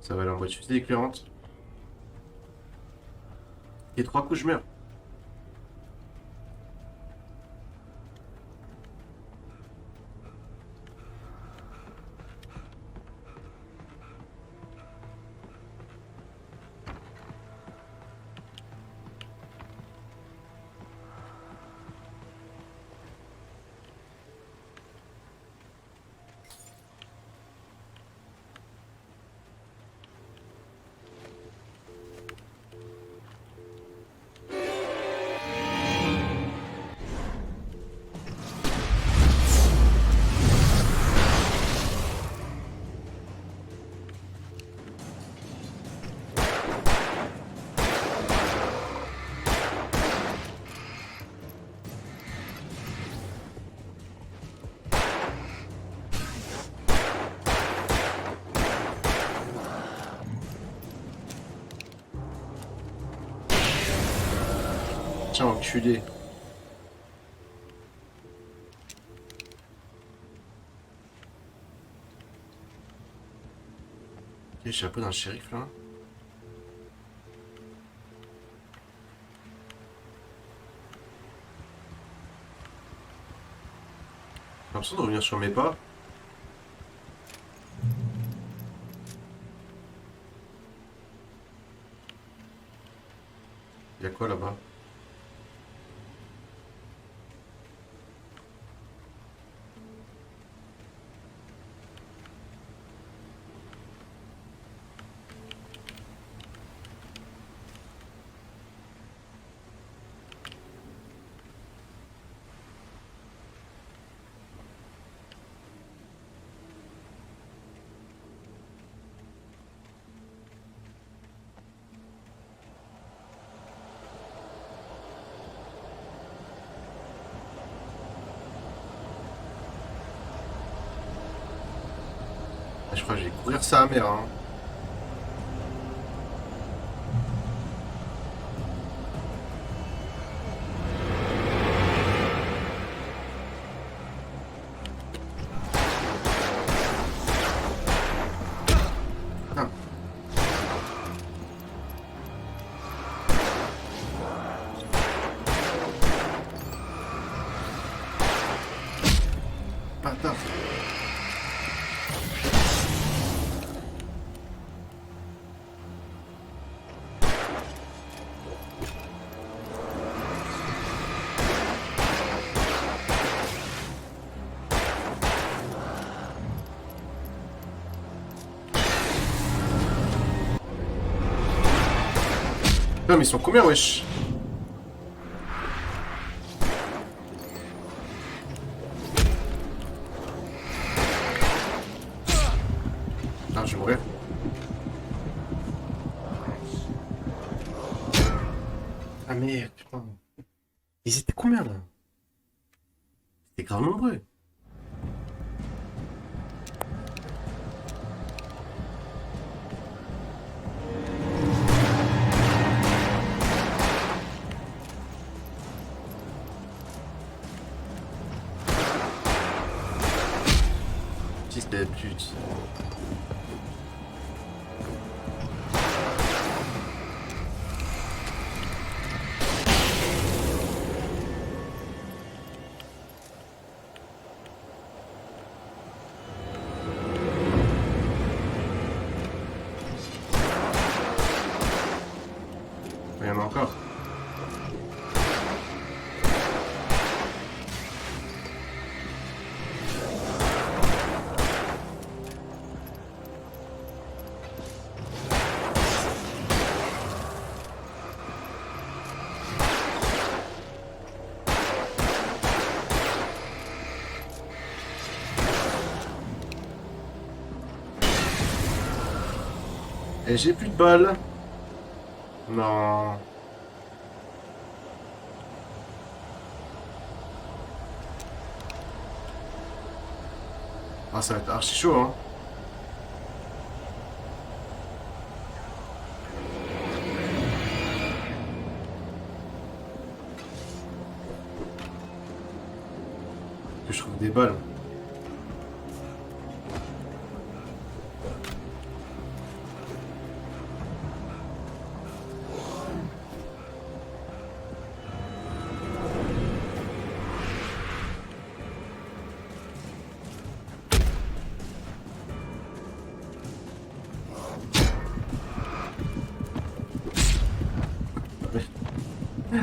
Ça va aller en mode fusée éclairante. Et 3 coups, je meurs. Tiens, enculé. Ok, chapeau d'un shérif là. J'ai l'impression de revenir sur mes pas. Il y a quoi là-bas? Je crois que je vais courir ça à mère. Hein. Ah. Bâtard. Non mais ils sont combien wesh? Ah je vais mourir. Ah merde putain. Ils étaient combien là? T'es grave nombreux. Fils de pute. Il y en a encore. Et j'ai plus de balles. Non. Ah, ça va être archi chaud, hein. Que je trouve des balles.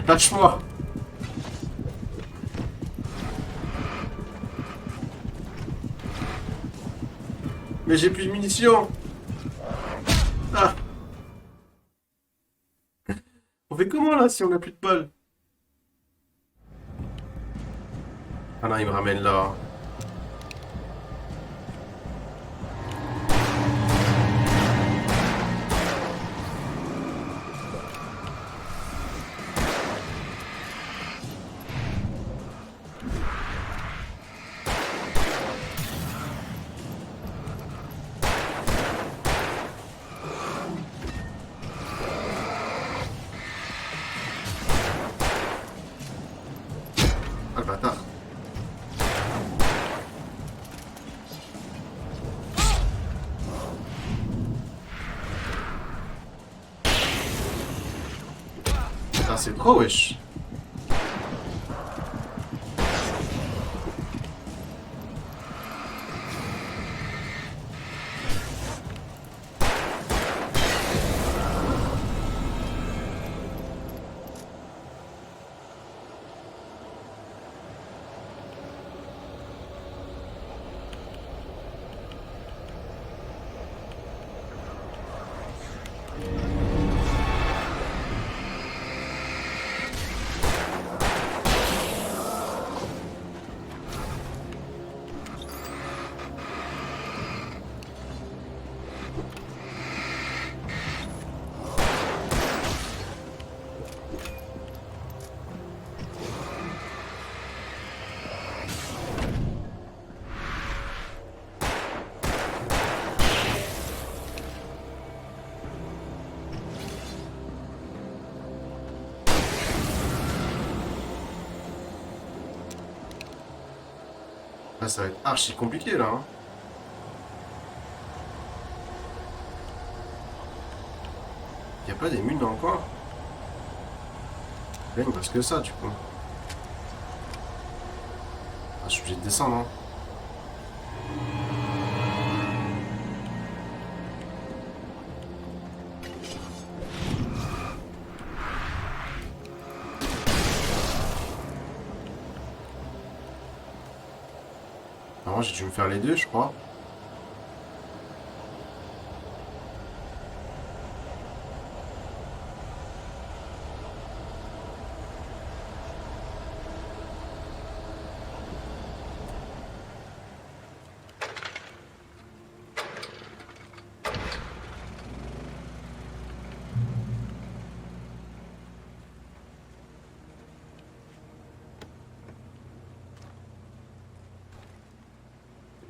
Lâche-moi! Mais j'ai plus de munitions! Ah! On fait comment là si on a plus de balles? Ah non, il me ramène là. Ah le bâtard. Ah c'est trop wesh. Là, ça va être archi compliqué là. Hein. Y a pas des mules dans le coin? Là, il me reste que ça du coup. Ah, je suis obligé de descendre. Hein. Alors, j'ai dû me faire les deux, je crois.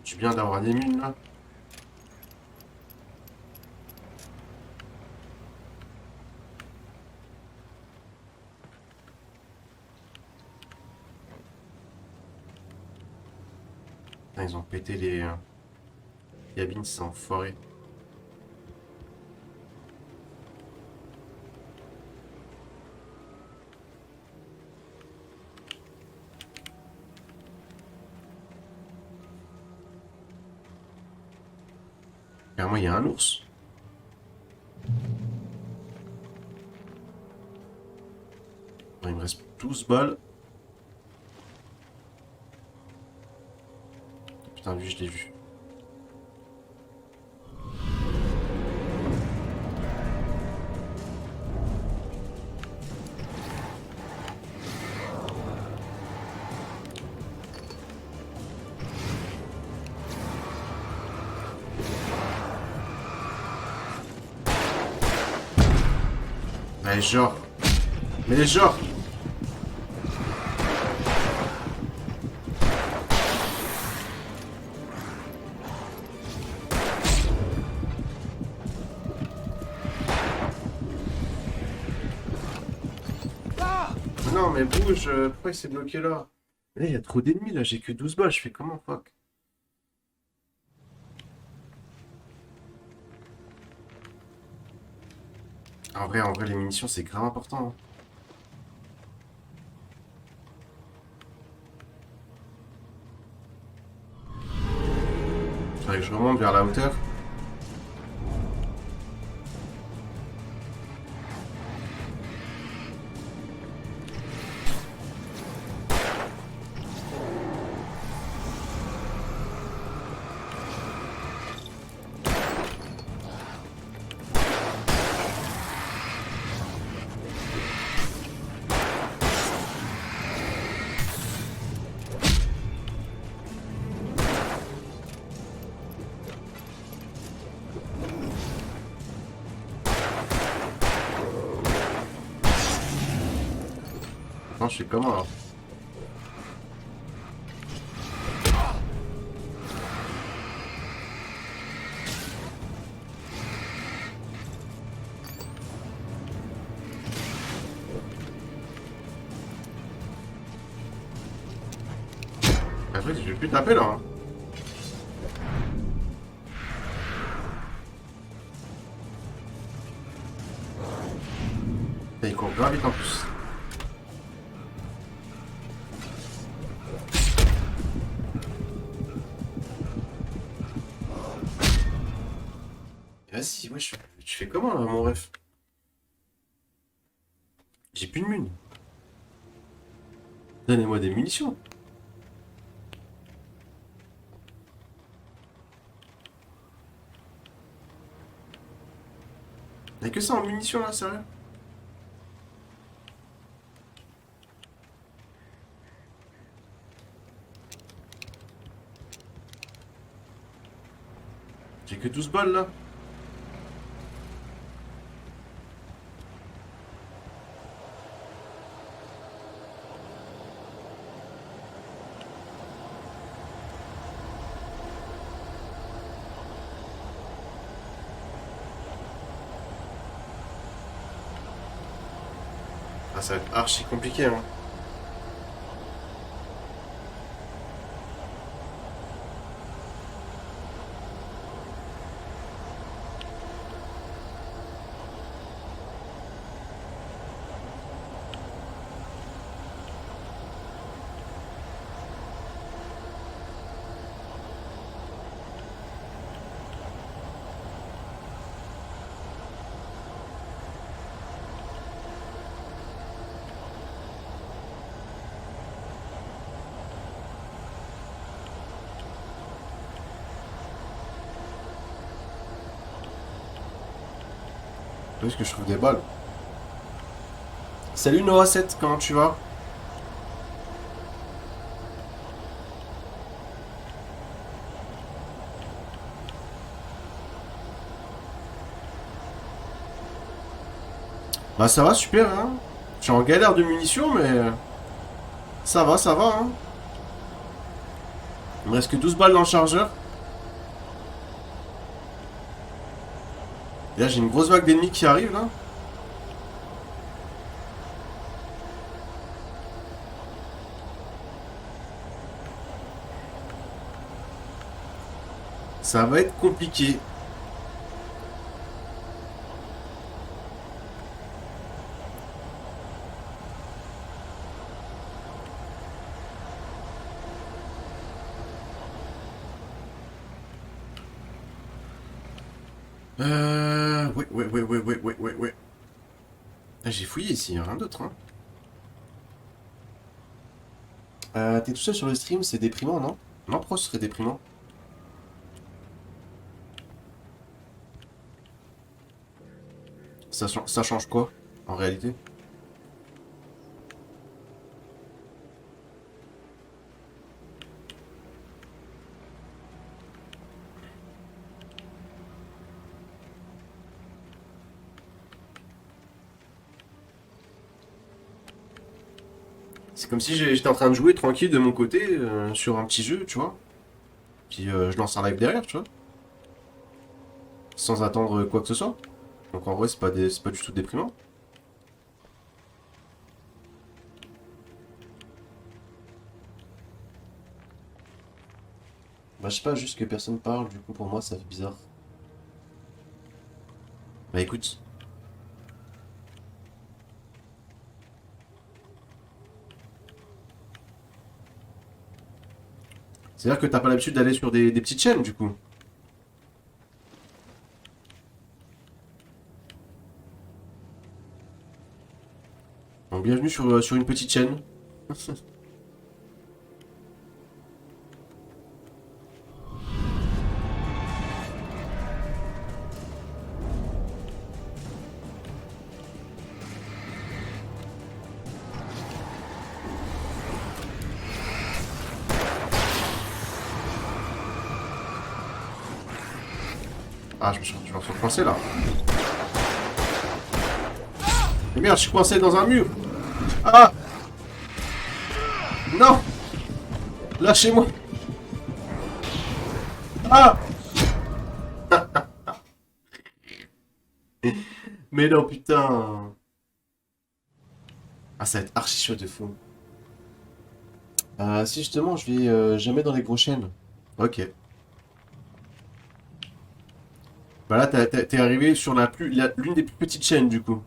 Du bien d'avoir des mines là. Putain, ils ont pété les cabines, c'est enfoiré. Moi, il y a un ours. Bon, il me reste 12 balles. Putain, lui, je l'ai vu. Mais genre... Mais genre... Non mais bouge, pourquoi il s'est bloqué là? Là il y a trop d'ennemis là, j'ai que 12 balles, je fais comment fuck? En vrai, les munitions, c'est grave important. Faudrait que je remonte vers la hauteur. Je fais comment alors? Après, je vais plus taper là. Hein. Et il court grave vite en plus. Vas-y, ouais, tu fais comment là, mon ref? J'ai plus de mine. Donnez-moi des munitions. Y'a que ça en munitions là, sérieux? J'ai que 12 balles là. Ah, ça va être archi compliqué, hein. Où est-ce que je trouve des balles? Salut Noah 7, comment tu vas? Bah ça va, super hein. Je suis en galère de munitions mais... ça va hein. Il me reste que 12 balles dans le chargeur. Et là, j'ai une grosse vague d'ennemis qui arrive, là. Ça va être compliqué. Ouais. Ah, j'ai fouillé ici, rien d'autre, hein. T'es tout seul sur le stream, c'est déprimant, non? Non, pourquoi ce serait déprimant? Ça change quoi, en réalité? C'est comme si j'étais en train de jouer tranquille de mon côté sur un petit jeu, tu vois. Puis je lance un live derrière, tu vois. Sans attendre quoi que ce soit. Donc en vrai, c'est pas du tout déprimant. Bah je sais pas, juste que personne parle, du coup pour moi ça fait bizarre. Bah écoute. C'est-à-dire que t'as pas l'habitude d'aller sur des petites chaînes, du coup. Donc, bienvenue sur une petite chaîne. Ah, je me retrouve coincé là. Mais merde, je suis coincé dans un mur. Ah! Non! Lâchez-moi! Ah! Mais non, putain! Ah, ça va être archi chouette de fou. Si justement, je vais jamais dans les gros chaînes. Ok. Bah là, t'es arrivé sur l'une des plus petites chaînes, du coup.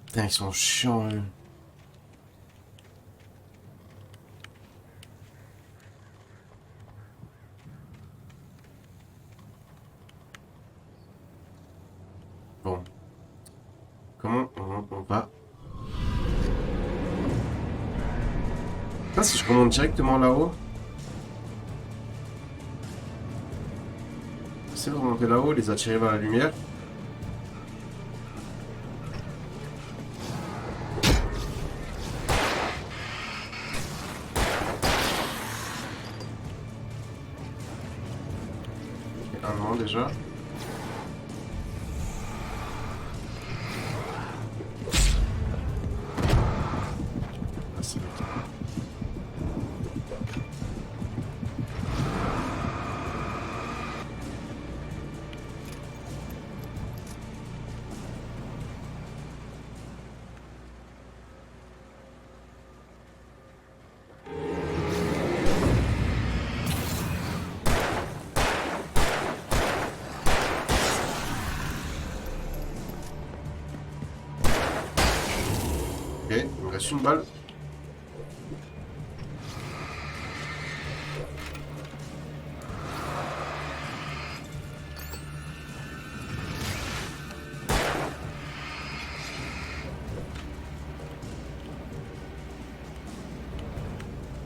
Putain, ils sont chiants, eux. Bon. Comment on va... Putain, si je remonte directement là-haut... J'essaie de remonter là-haut, les attirer vers la lumière. Un moment déjà. Ah, c'est bon. Ok, il me reste une balle.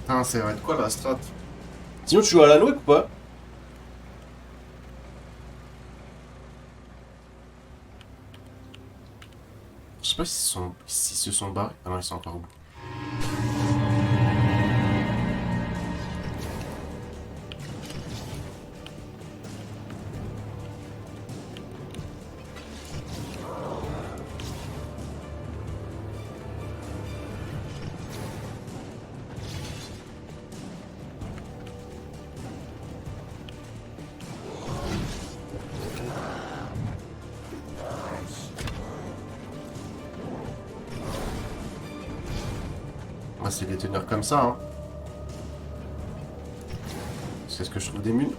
Putain, ça va être quoi la strat? Sinon tu joues à la Noël ou pas? Je sais pas s'ils se sont barrés. Ah non, ils sont encore au bout. va essayer de les tenir comme ça, hein. C'est ce que je trouve des mules.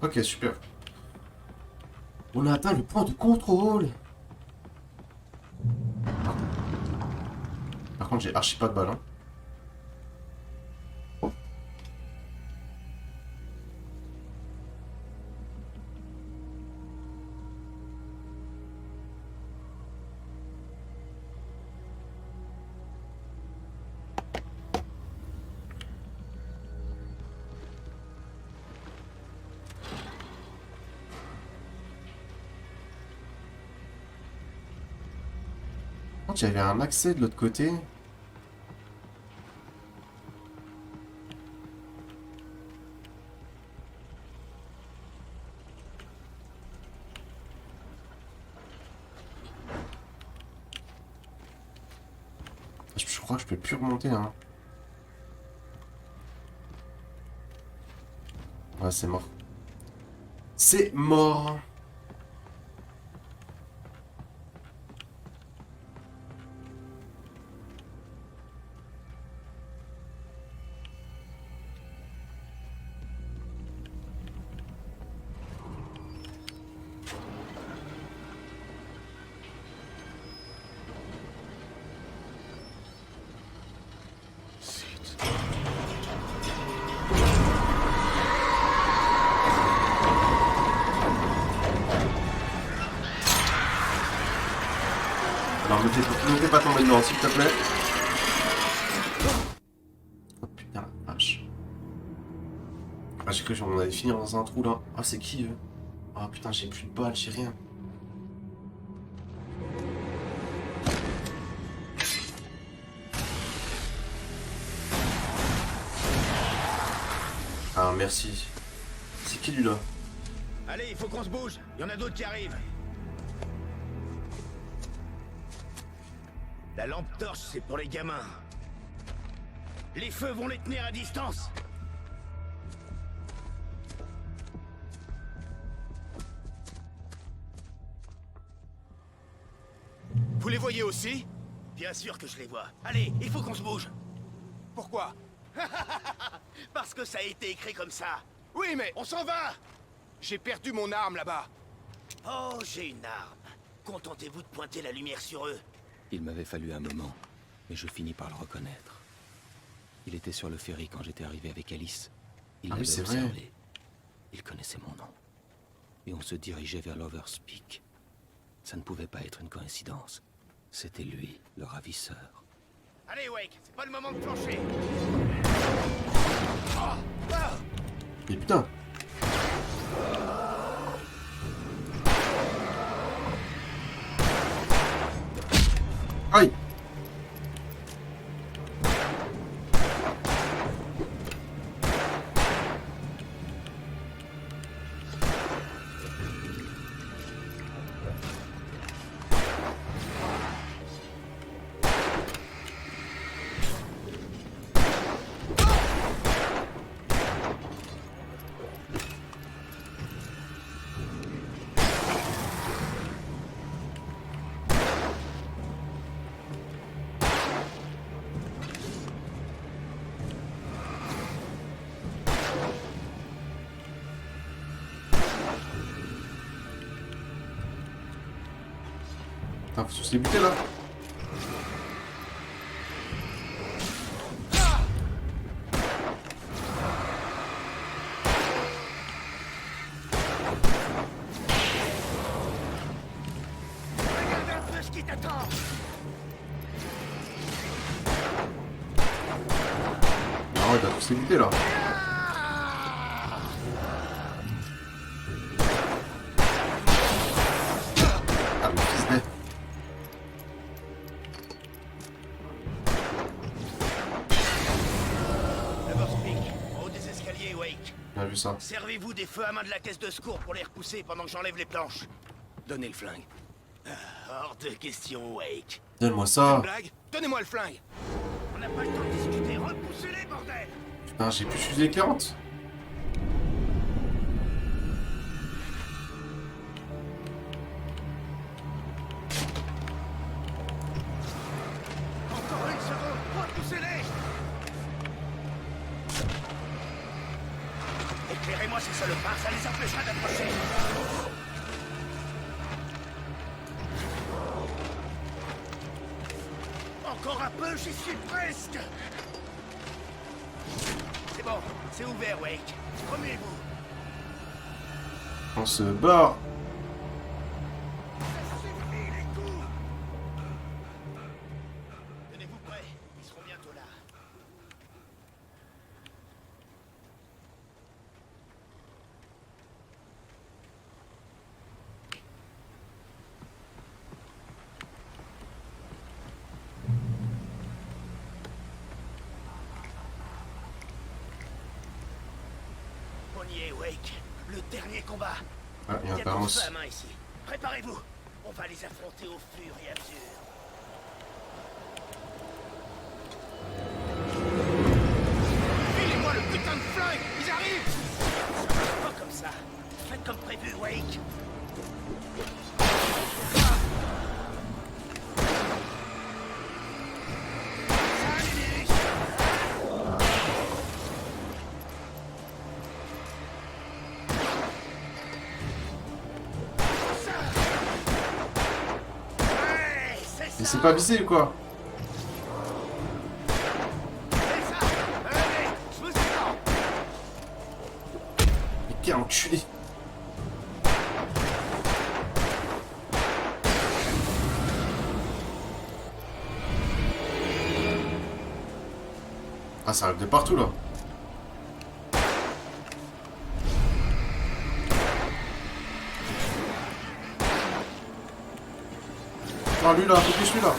Ok, super. On a atteint le point de contrôle. Par contre, j'ai archi pas de balles. Hein. Il y avait un accès de l'autre côté. Je crois que je peux plus remonter, hein. Ouais, c'est mort. C'est mort. Alors ne fais pas tomber dedans, s'il te plaît. Oh putain la vache. Ah, j'ai cru qu'on allait finir dans un trou là. Ah, c'est qui eux? Ah putain, j'ai plus de balles, j'ai rien. Ah merci. C'est qui lui là? Allez, il faut qu'on se bouge. Il y en a d'autres qui arrivent. La lampe torche, c'est pour les gamins. Les feux vont les tenir à distance. Vous les voyez aussi? Bien sûr que je les vois. Allez, il faut qu'on se bouge. Pourquoi? Parce que ça a été écrit comme ça. Oui, mais... On s'en va! J'ai perdu mon arme là-bas. Oh, j'ai une arme. Contentez-vous de pointer la lumière sur eux. Il m'avait fallu un moment, mais je finis par le reconnaître. Il était sur le ferry quand j'étais arrivé avec Alice. Il Ah oui, l'avait c'est vrai. observé. Il connaissait mon nom. Et on se dirigeait vers Lover's Peak. Ça ne pouvait pas être une coïncidence. C'était lui, le ravisseur. Allez, Wake, c'est pas le moment de plancher. Mais putain. Aïe. Putain, faut se les buter là. se les buter là. Ah, le fils d'elle. D'abord Speak, en haut des escaliers, Wake. Bien vu ça. Servez-vous des feux à main de la caisse de secours pour les repousser pendant que j'enlève les planches. Donnez le flingue. Hors de question, Wake. Donne-moi ça. Blague? Donnez-moi le flingue. On n'a pas le temps de discuter, repoussez-les, bordel. Putain, j'ai plus de fusée éclairante. Encore une seconde, repoussez-les. Éclairez-moi ces salopards, ça les empêchera d'approcher. Encore un peu, j'y suis presque. C'est bon, c'est ouvert, Wake. Remuez-vous. On se barre. Ça suffit, les coups. Tenez-vous prêts, ils seront bientôt là. On y est, Wake. Le dernier combat. Ah, il y a un Il y a Parmos. du feu à main ici. Préparez-vous. On va les affronter au fur et à mesure. Filez-moi le putain de flingue. Ils arrivent. Ça marche pas comme ça. Faites comme prévu, Wake. Mais c'est pas visé ou quoi? Mais quel enculé! Ah, ça arrive de partout là! Ah, lui là, un peu plus lui là!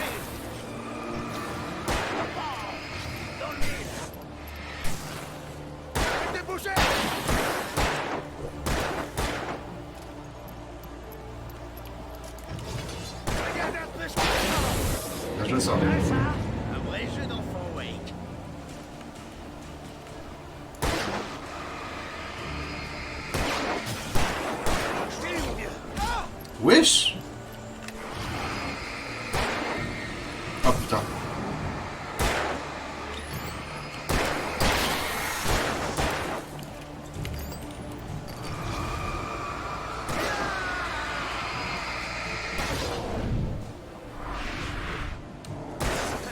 Bien joué ça! Un vrai jeu d'enfant, Wake. Je t'ai eu, mon vieux. Wesh! Oh putain!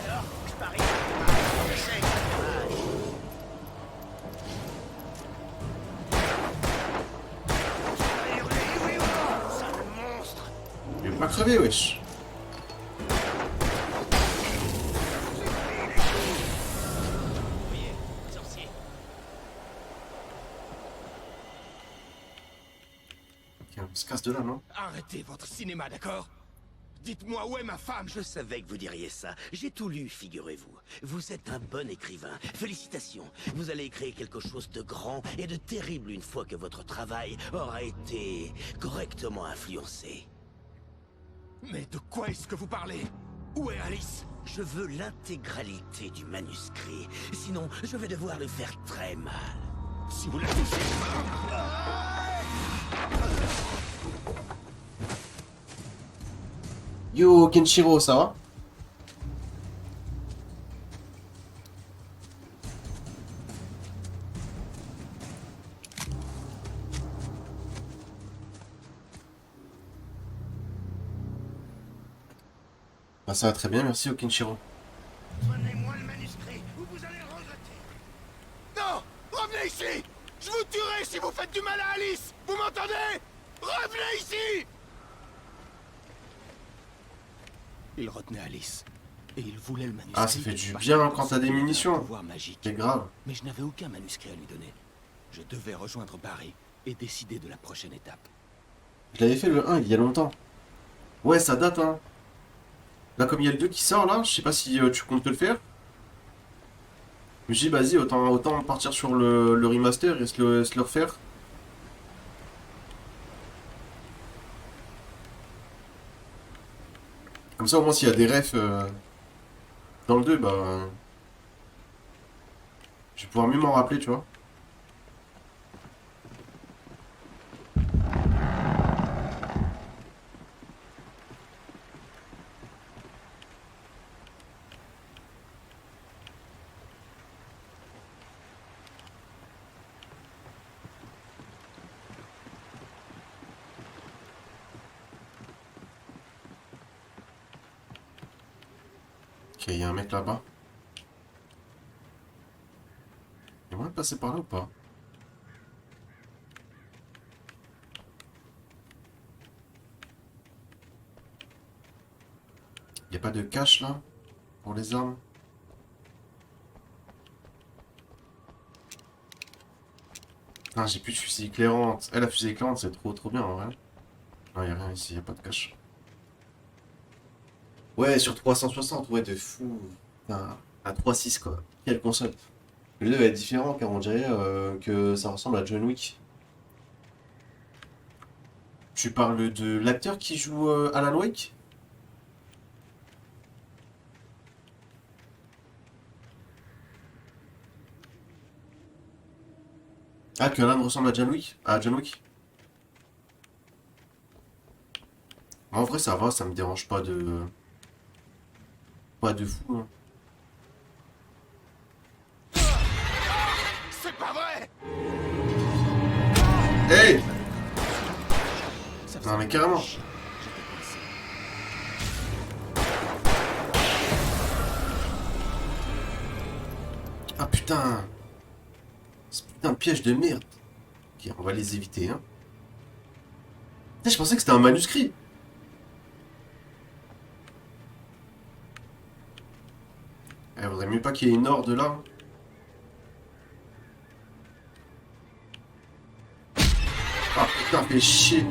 Alors, je parie. Essaye. Allez, hurlez, oui ou non, sale monstre. Il est pas crevé, wesh! Sorcier. Ok, on se casse de là, non? Arrêtez votre cinéma, d'accord? Dites-moi où est ma femme. Je savais que vous diriez ça. J'ai tout lu, figurez-vous. Vous êtes un bon écrivain. Félicitations. Vous allez créer quelque chose de grand et de terrible une fois que votre travail aura été correctement influencé. Mais de quoi est-ce que vous parlez? Où est Alice? Je veux l'intégralité du manuscrit. Sinon, je vais devoir le faire très mal. Si vous la touchez... Yo, Kenshiro, ça va? Bah ça va très bien, merci au Kenshiro. Prenez-moi le manuscrit ou vous allez le regretter. Non! Revenez ici! Je vous tuerai si vous faites du mal à Alice! Vous m'entendez? Revenez ici! Il retenait Alice. Et il voulait le manuscrit. Ah, ça fait du bien quand t'as des munitions. C'est grave. Mais je n'avais aucun manuscrit à lui donner. Je devais rejoindre Barry et décider de la prochaine étape. Je l'avais fait le 1 il y a longtemps. Ouais, ça date, hein. Là, comme il y a le 2 qui sort, là, je sais pas si tu comptes te le faire. Mais j'ai dit, vas-y, autant partir sur le remaster et se le refaire. Comme ça, au moins, s'il y a des refs dans le 2, bah... je vais pouvoir mieux m'en rappeler, tu vois. Ok, il y a un mec là-bas. Il y a moyen de passer par là ou pas? Il n'y a pas de cache là? Pour les armes? Ah, j'ai plus de fusée éclairante. La fusée éclairante, c'est trop bien en vrai. Non, il n'y a rien ici, il n'y a pas de cache. Ouais, sur 360, ouais, de fou. Enfin, à 3.6 quoi. Quelle console. Le 2 va être différent car on dirait que ça ressemble à John Wick. Tu parles de l'acteur qui joue Alan Wake? Ah, que Alan ressemble à John Wick? À John Wick? En vrai, ça va, ça me dérange pas de... Pas de fou, hein. C'est pas vrai! Hey! Non mais carrément! Ah putain! Ce putain de piège de merde! Ok, on va les éviter, hein. Putain, je pensais que c'était un manuscrit! Il vaudrait mieux pas qu'il y ait une horde là. Ah putain, fais chier.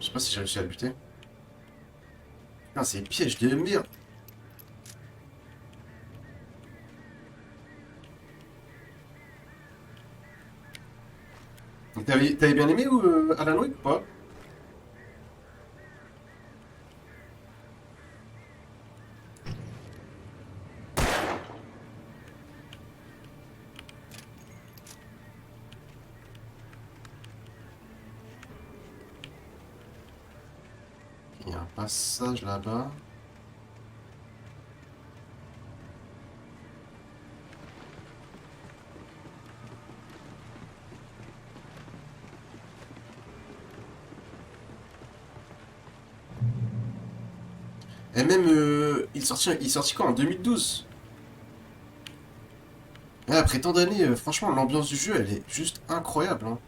Je sais pas si j'ai réussi à le buter. Putain, c'est piège de merde. T'avais bien aimé ou Alan Wake ou pas? Il y a un passage là-bas. Et même, il sortit quoi en 2012? Ouais, après tant d'années, franchement, l'ambiance du jeu, elle est juste incroyable, hein.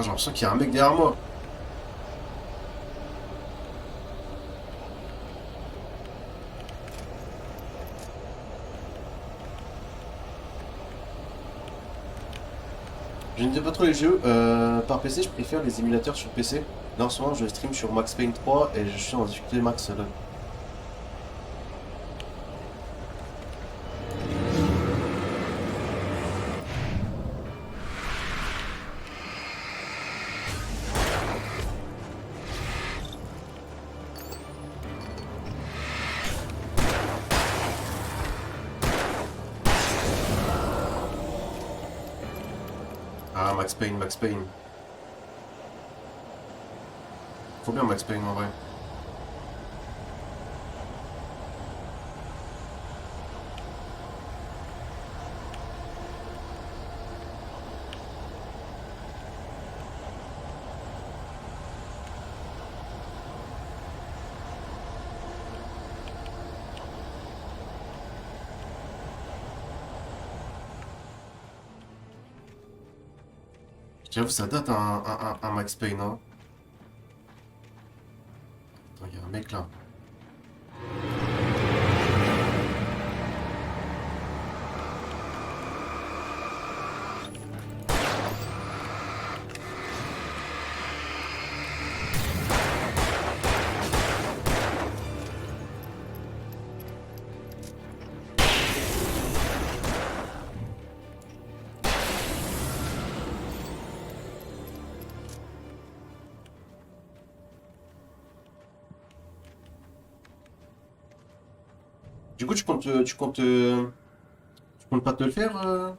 J'ai l'impression qu'il y a un mec derrière moi. Je n'aime pas trop les jeux. Par PC, je préfère les émulateurs sur PC. Là, en ce moment, je stream sur Max Payne 3 et je suis en difficulté max là. Ah, Max Payne, Max Payne. Faut bien Max Payne en vrai. J'avoue, ça date un Max Payne, hein. Attends, il y a un mec là. Du coup, tu comptes pas te le faire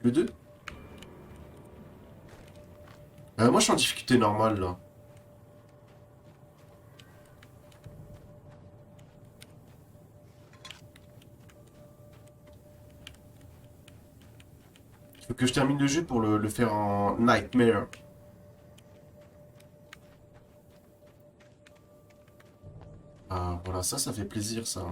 le 2? Moi, je suis en difficulté normale là. Il faut que je termine le jeu pour le faire en Nightmare. Ah, voilà, ça fait plaisir, ça.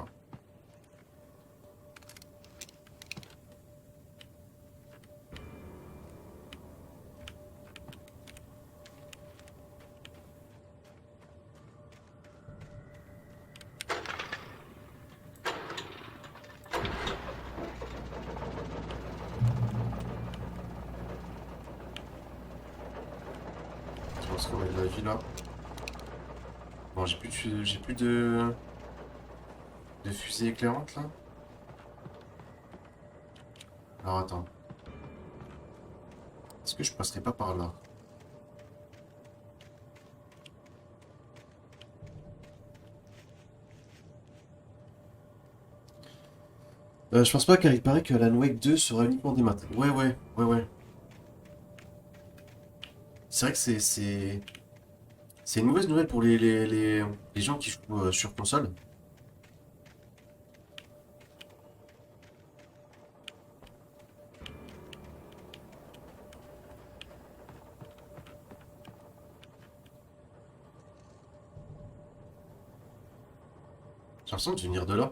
On va se remettre de la vie, là. Bon, j'ai plus de fusée éclairante là. Alors attends. Est-ce que je passerai pas par là? Je pense pas, car il paraît que Alan Wake 2 sera uniquement des maths. Ouais. C'est vrai que c'est une mauvaise nouvelle pour les gens qui jouent sur console. J'ai l'impression de venir de là.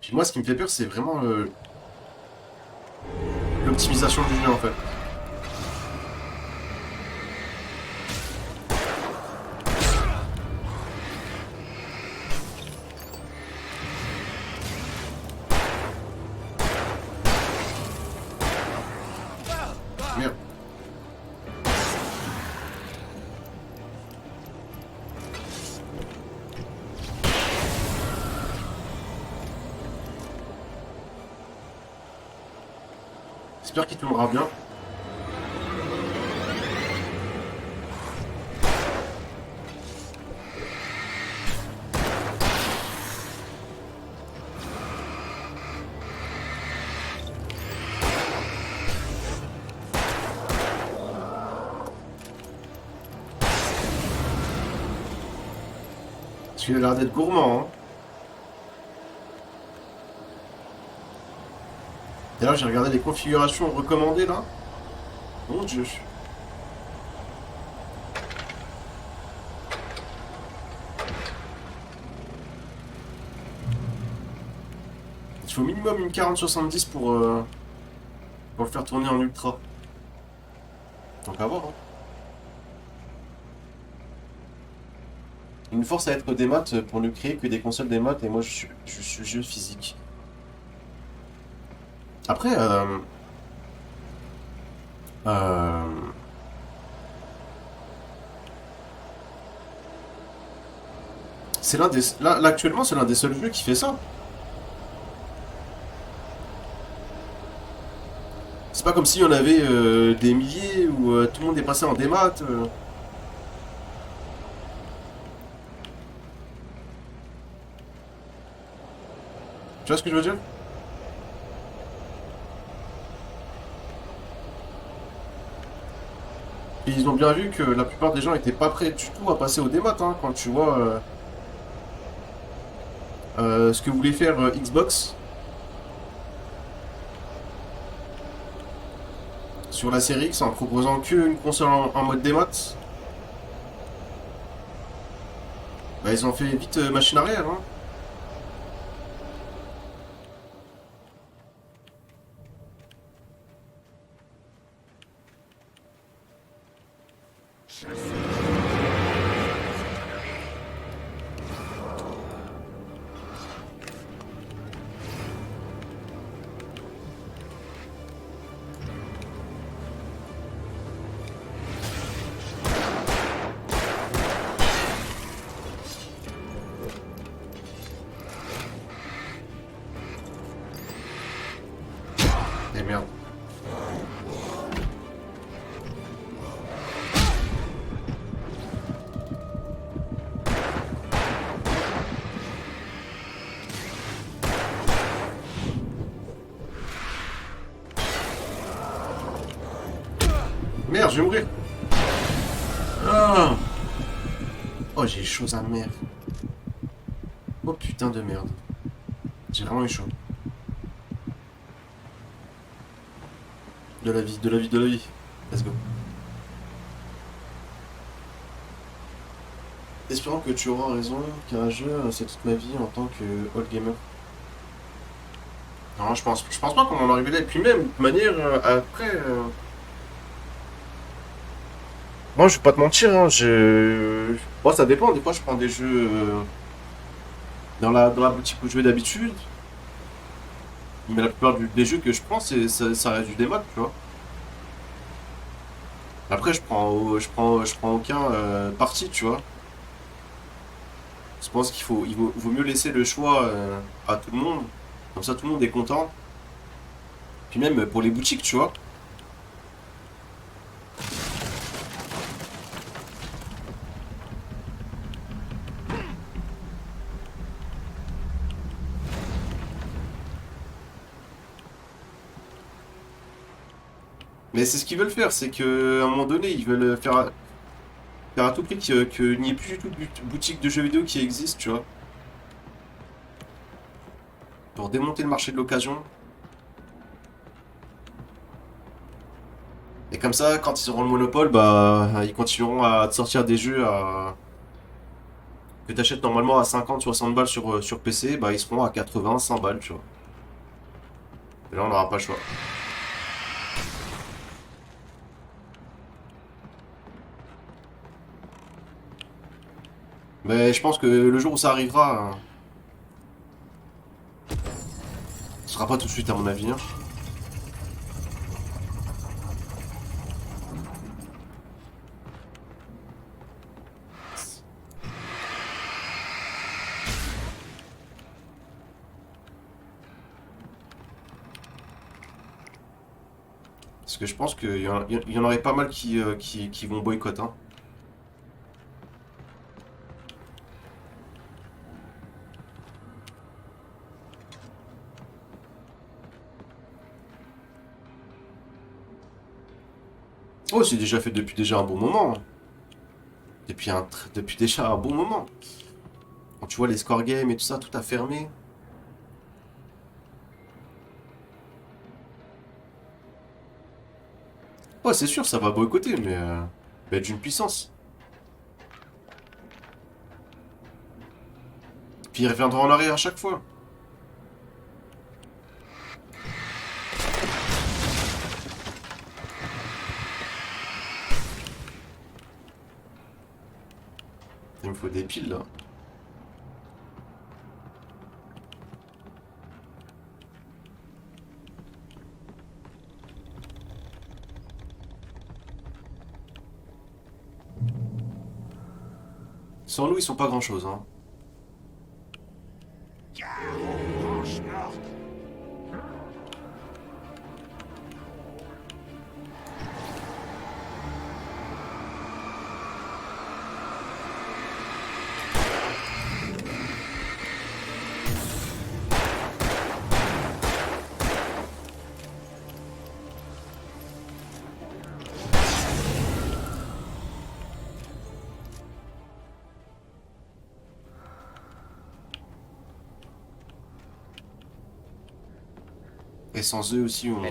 Puis moi, ce qui me fait peur, c'est vraiment l'optimisation du jeu en fait. Merde. J'espère qu'il tournera bien. Il a l'air d'être gourmand, hein. D'ailleurs, j'ai regardé les configurations recommandées là. Mon Dieu. faut minimum une 4070 pour le faire tourner en ultra. Donc à voir. Hein. Une force à être des maths pour ne créer que des consoles des maths et moi je suis jeu physique. Après, c'est l'un des... Là, actuellement, c'est l'un des seuls jeux qui fait ça. C'est pas comme s'il y en avait des milliers où tout le monde est passé en démat. Tu vois ce que je veux dire? Et ils ont bien vu que la plupart des gens étaient pas prêts du tout à passer au démat, hein, quand tu vois ce que voulait faire Xbox sur la série X en proposant qu'une console en mode démat. Bah, ils ont fait vite machine arrière. Hein. Et merde. Merde, je vais mourir. Ah. Oh, j'ai chaud à merde. Oh putain de merde. J'ai vraiment eu chaud. De la vie, de la vie, de la vie. Let's go. Espérons que tu auras raison, car un jeu, c'est toute ma vie en tant que old gamer. Non, je pense pas qu'on en arrive là. Et puis même, de toute manière, après... Moi, je vais pas te mentir, hein, Bon, ça dépend, des fois je prends des jeux dans la boutique où je vais d'habitude. Mais la plupart des jeux que je prends, ça reste du démat, tu vois. Après, je prends aucun parti, tu vois. Je pense qu'il vaut mieux laisser le choix à tout le monde. Comme ça, tout le monde est content. Puis même pour les boutiques, tu vois. Mais c'est ce qu'ils veulent faire, c'est qu'à un moment donné, ils veulent faire à tout prix qu'il n'y ait plus du tout de boutique de jeux vidéo qui existe, tu vois. Pour démonter le marché de l'occasion. Et comme ça, quand ils auront le monopole, bah, ils continueront à te sortir des jeux que tu achètes normalement à 50-60 balles sur PC, bah, ils seront à 80-100 balles, tu vois. Et là, on n'aura pas le choix. Mais je pense que le jour où ça arrivera, ce sera pas tout de suite à mon avis. Hein. Parce que je pense qu'il y en aurait pas mal qui vont boycotter. Hein. Oh, c'est déjà fait depuis déjà un bon moment. Depuis déjà un bon moment. Quand tu vois les score games et tout ça, tout a fermé. Oh, c'est sûr, ça va boycotter, mais d'une puissance. Puis ils reviendront en arrière à chaque fois. Il me faut des piles là. Sans nous, ils sont pas grand chose, hein. Et sans eux aussi, on...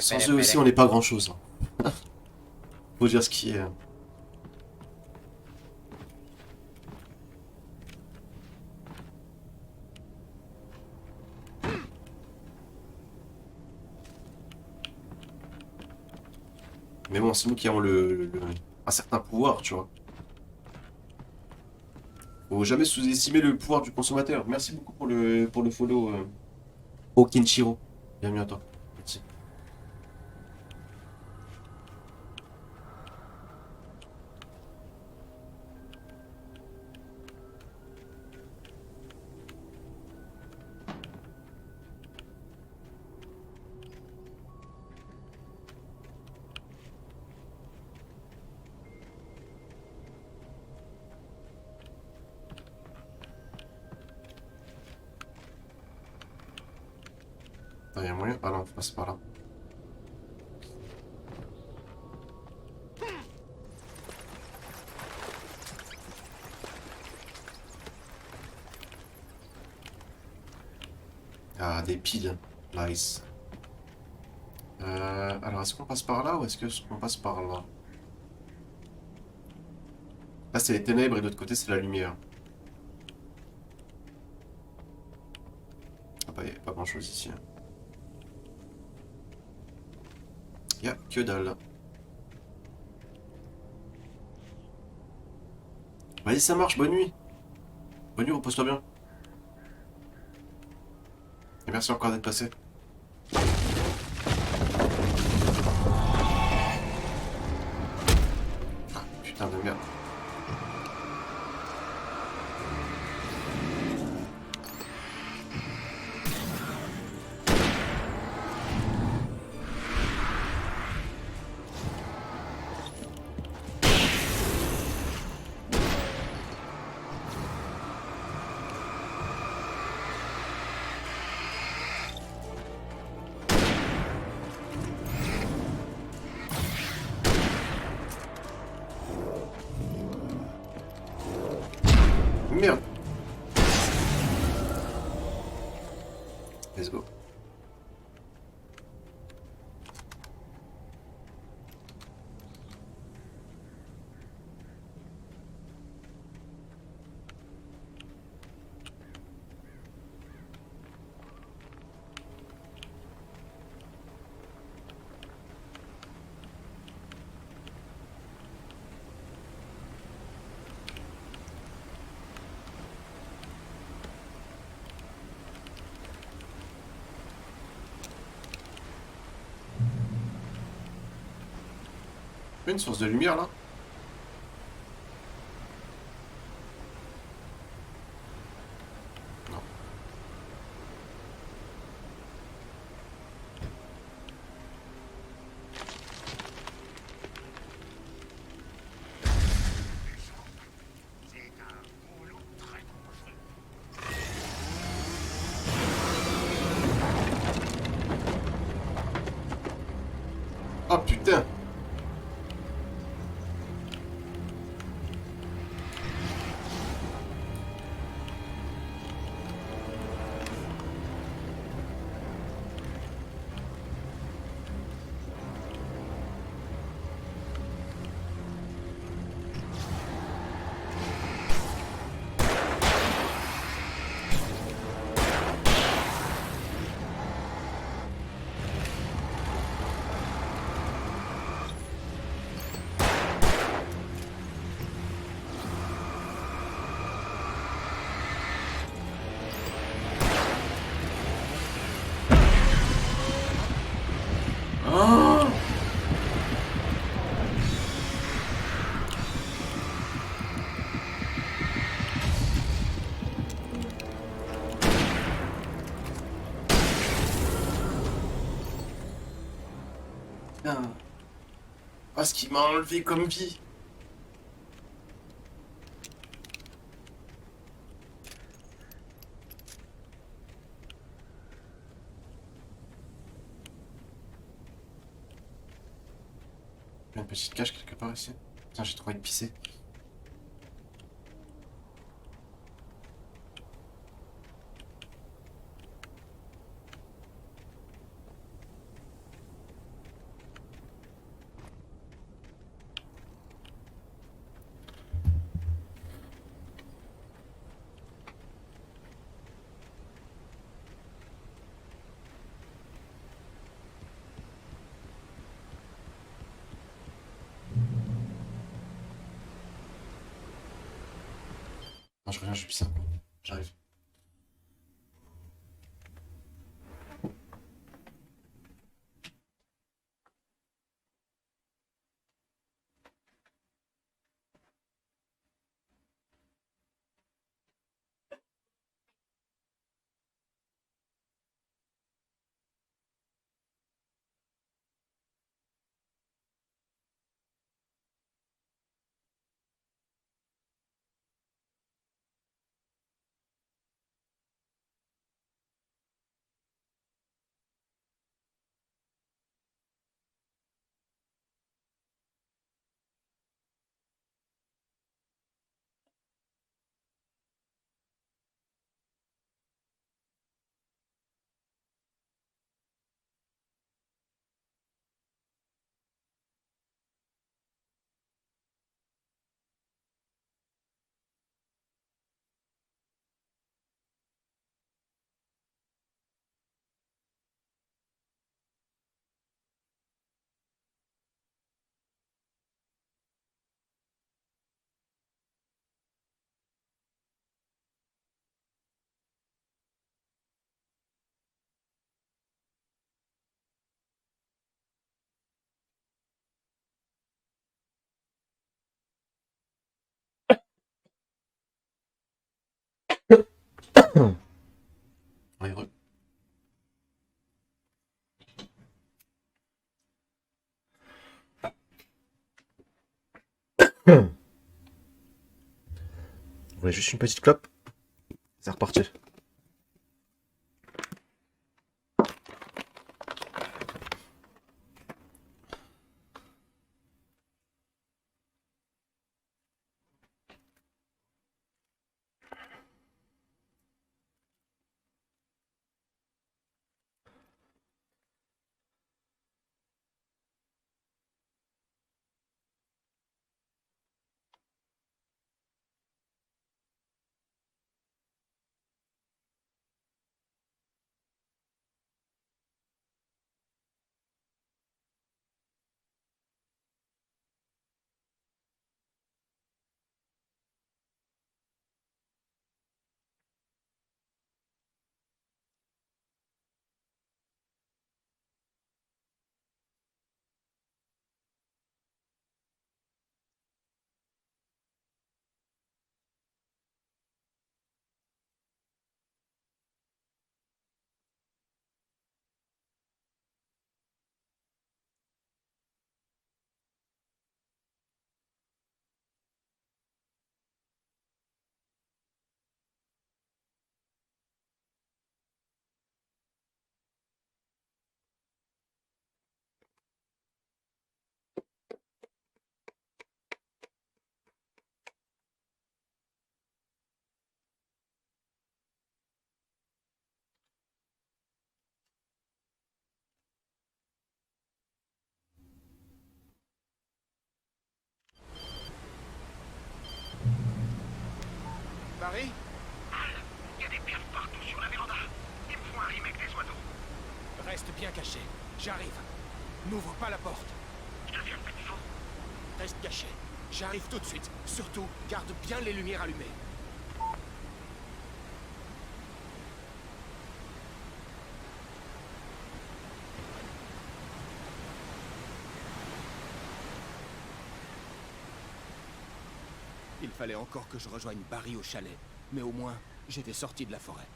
Sans eux aussi, on n'est pas grand chose. Hein. Faut dire ce qui est. Mais bon, c'est nous qui avons un certain pouvoir, tu vois. Faut jamais sous-estimer le pouvoir du consommateur. Merci beaucoup pour le follow, Okinchiro. Bienvenue à toi. Merci. Il y a moyen? Ah non, faut passer par là. Ah, des piles. Nice. Alors, est-ce qu'on passe par là ou est-ce qu'on passe par là? Là, c'est les ténèbres et de l'autre côté, c'est la lumière. Ah bah, il n'y a pas grand-chose ici. Hein. Y'a que dalle. Vas-y, ça marche, bonne nuit. Bonne nuit, repose-toi bien. Et merci encore d'être passé. Ah, putain de merde. Merde. Let's go. Une source de lumière là. Non. Oh putain. pas ce qu'il m'a enlevé comme vie. Il y a une petite cache quelque part ici. Putain, j'ai trop envie de pisser. Non, je reviens, je pisse un coup. J'arrive. Ouais, Vous voulez juste une petite clope? C'est reparti. Barry? Il y a des perles partout sur la véranda. Il me faut un remake des oiseaux. Reste bien caché. J'arrive. N'ouvre pas la porte. Je te fais un petit faux. Reste caché. J'arrive tout de suite. Surtout, garde bien les lumières allumées. Il fallait encore que je rejoigne Barry au chalet. Mais au moins, j'étais sorti de la forêt.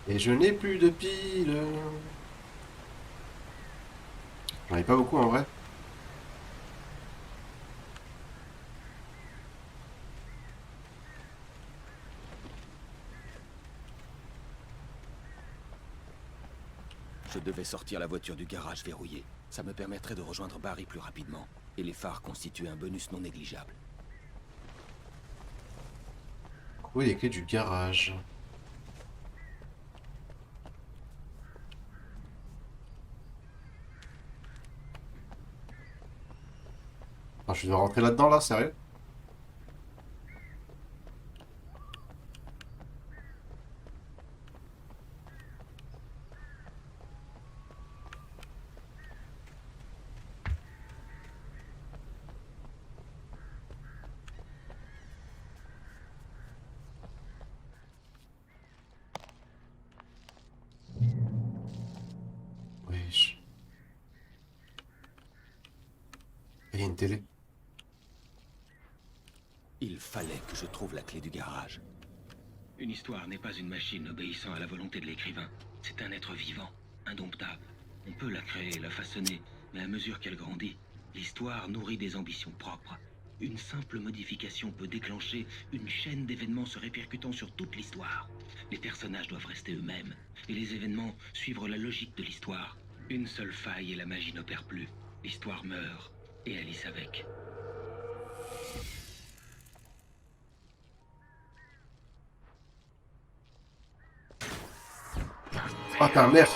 Et je n'ai plus de piles. J'en ai pas beaucoup en vrai. Je devais sortir la voiture du garage verrouillée. Ça me permettrait de rejoindre Barry plus rapidement. Et les phares constituaient un bonus non négligeable. Oui, les clés du garage. Ah, je dois rentrer là-dedans, là, sérieux? Wesh. Il y a une télé. Il fallait que je trouve la clé du garage. Une histoire n'est pas une machine obéissant à la volonté de l'écrivain. C'est un être vivant, indomptable. On peut la créer, la façonner, mais à mesure qu'elle grandit, l'histoire nourrit des ambitions propres. Une simple modification peut déclencher une chaîne d'événements se répercutant sur toute l'histoire. Les personnages doivent rester eux-mêmes, et les événements suivre la logique de l'histoire. Une seule faille et la magie n'opère plus. L'histoire meurt, et Alice avec. Oh ta mère!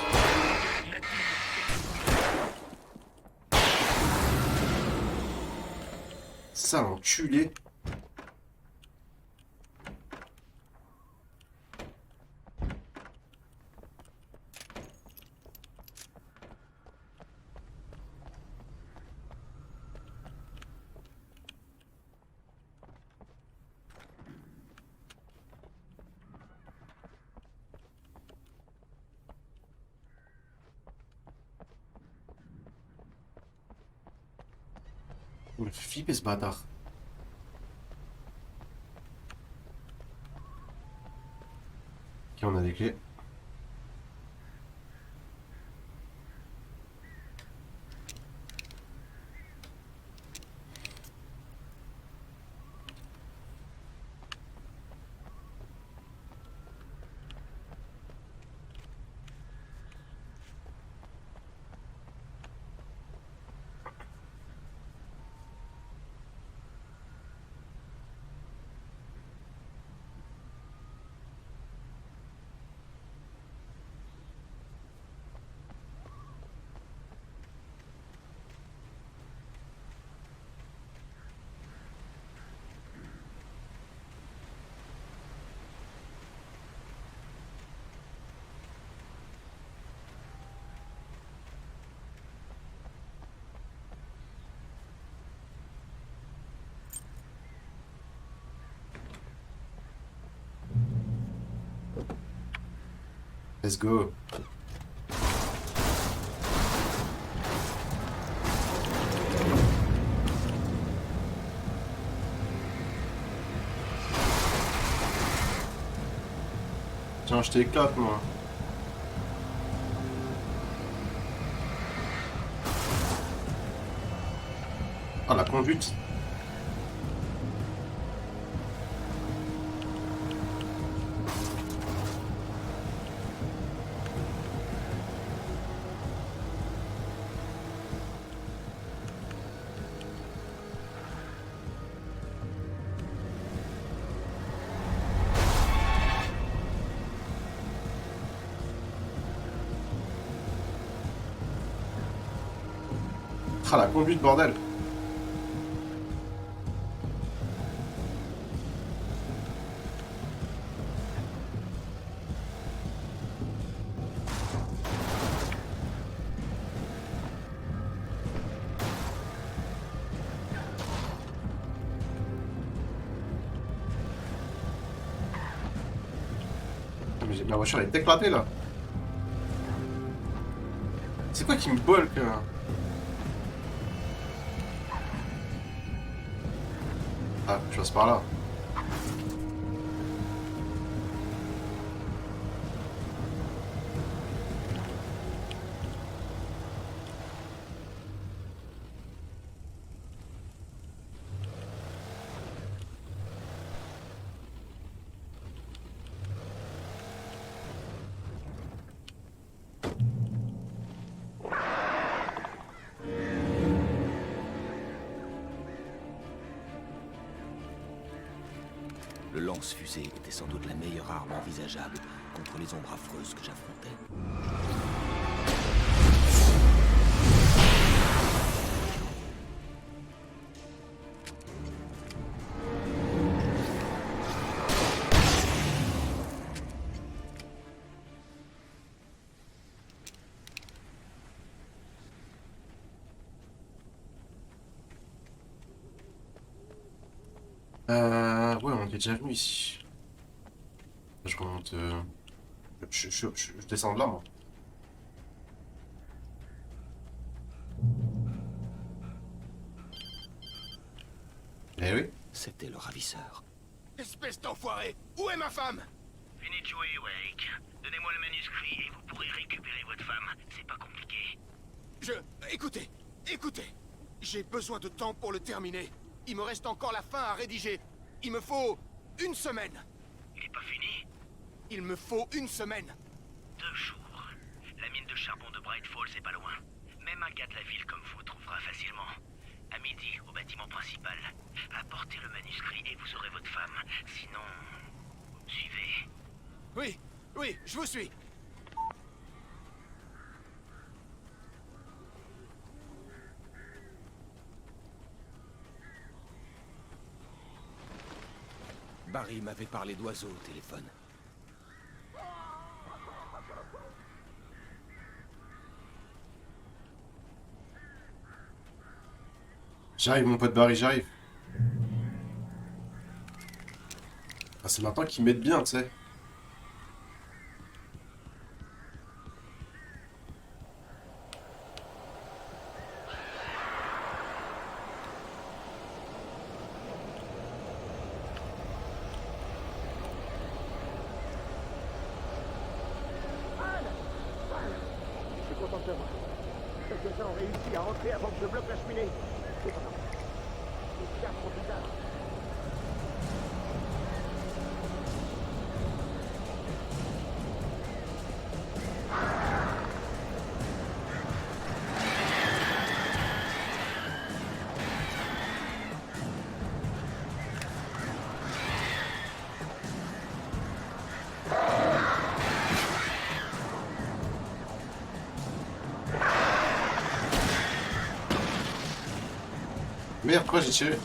Sale enculé! Il me fait flipper ce bâtard. Ok, on a des clés. Let's go. Tiens, je t'éclate, moi. Ah, la conduite. Ah, la conduite, bordel. Mais la voiture elle est éclatée là. C'est quoi qui me bolque là? Ah, je passe par là. lance-fusée était sans doute la meilleure arme envisageable contre les ombres affreuses que j'affrontais. Ouais, on est déjà venu ici. Je remonte... Je descends de là, moi. Eh oui. C'était le ravisseur. Espèce d'enfoiré! Où est ma femme? Venez de jouer, Wake. Donnez-moi le manuscrit et vous pourrez récupérer votre femme. C'est pas compliqué. Écoutez. J'ai besoin de temps pour le terminer. Il me reste encore la fin à rédiger. Il me faut 1 semaine. Il est pas fini? Il me faut 1 semaine. 2 jours. La mine de charbon de Bright Falls est pas loin. Même un gars de la ville comme vous trouvera facilement. À midi, au bâtiment principal. Apportez le manuscrit et vous aurez votre femme. Sinon... suivez. Oui, je vous suis. Barry m'avait parlé d'oiseaux au téléphone. J'arrive, mon pote Barry, j'arrive. Ah, c'est maintenant qu'ils m'aident bien, tu sais. Je suis content de te voir. Quelques-uns ont réussi à rentrer avant que je bloque la cheminée. C'est pas grave. C'est bien trop bizarre. Merde, pourquoi j'ai tiré?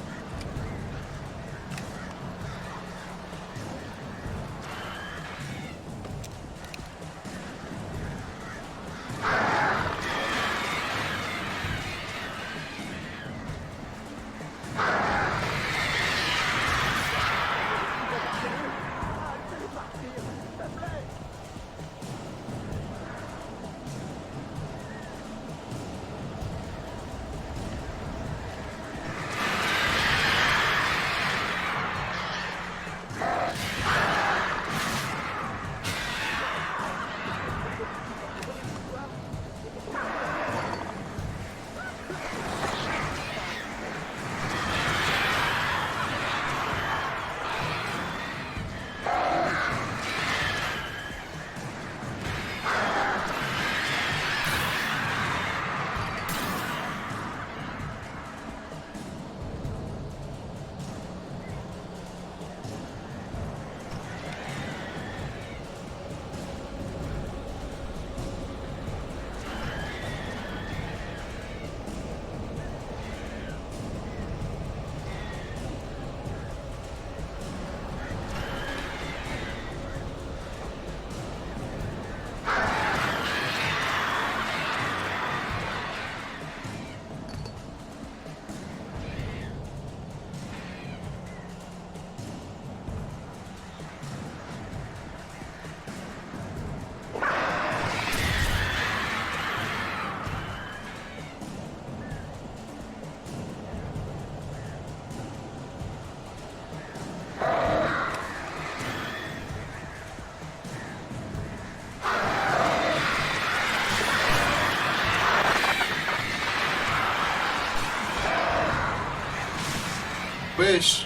Wesh.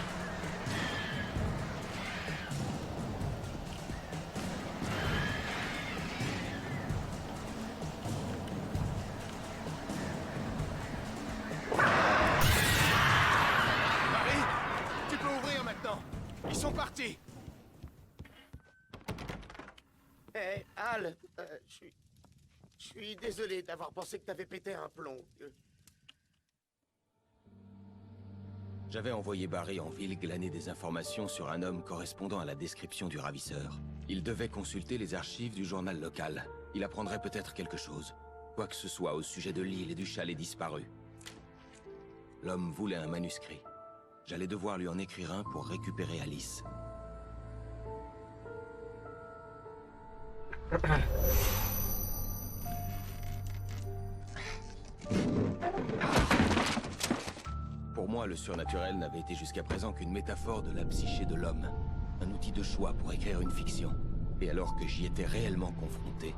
Barry, tu peux ouvrir maintenant. Ils sont partis. Hé, Al, je suis désolé d'avoir pensé que t'avais pété un plomb. J'avais envoyé Barry en ville glaner des informations sur un homme correspondant à la description du ravisseur. Il devait consulter les archives du journal local. Il apprendrait peut-être quelque chose. Quoi que ce soit au sujet de l'île et du chalet disparu. L'homme voulait un manuscrit. J'allais devoir lui en écrire un pour récupérer Alice. Pour moi, le surnaturel n'avait été jusqu'à présent qu'une métaphore de la psyché de l'homme. Un outil de choix pour écrire une fiction. Et alors que j'y étais réellement confronté,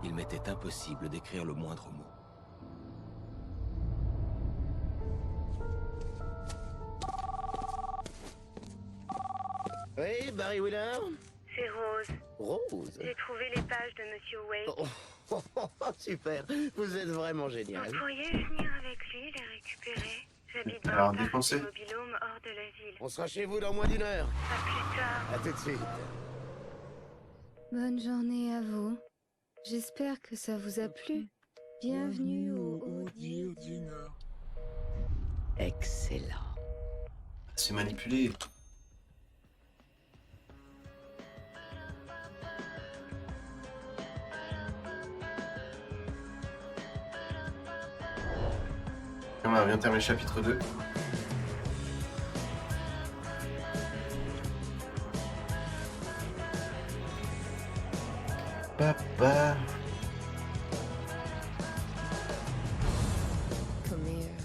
il m'était impossible d'écrire le moindre mot. Oui, Barry Wheeler? C'est Rose. Rose? J'ai trouvé les pages de Monsieur Wake. Super, vous êtes vraiment génial. Vous pourriez venir avec lui les récupérer. J'habite dans Alors, le parc dépensez. du mobil-home hors de la ville. On sera chez vous dans moins d'1 heure. À plus tard. À tout de suite. Bonne journée à vous. J'espère que ça vous a plu. Bienvenue au Audi du Nord. Excellent. C'est manipulé. On vient de terminer le chapitre 2. Papa. Come here.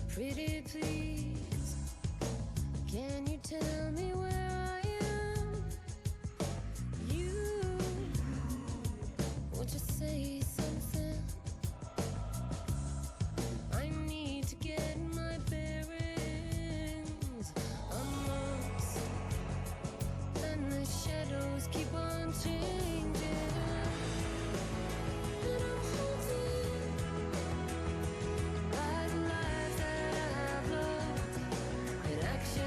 Pretty please. Can you tell me where I am? You. Won't you say something? I need to get my bearings. I'm lost, and the shadows keep on chasing.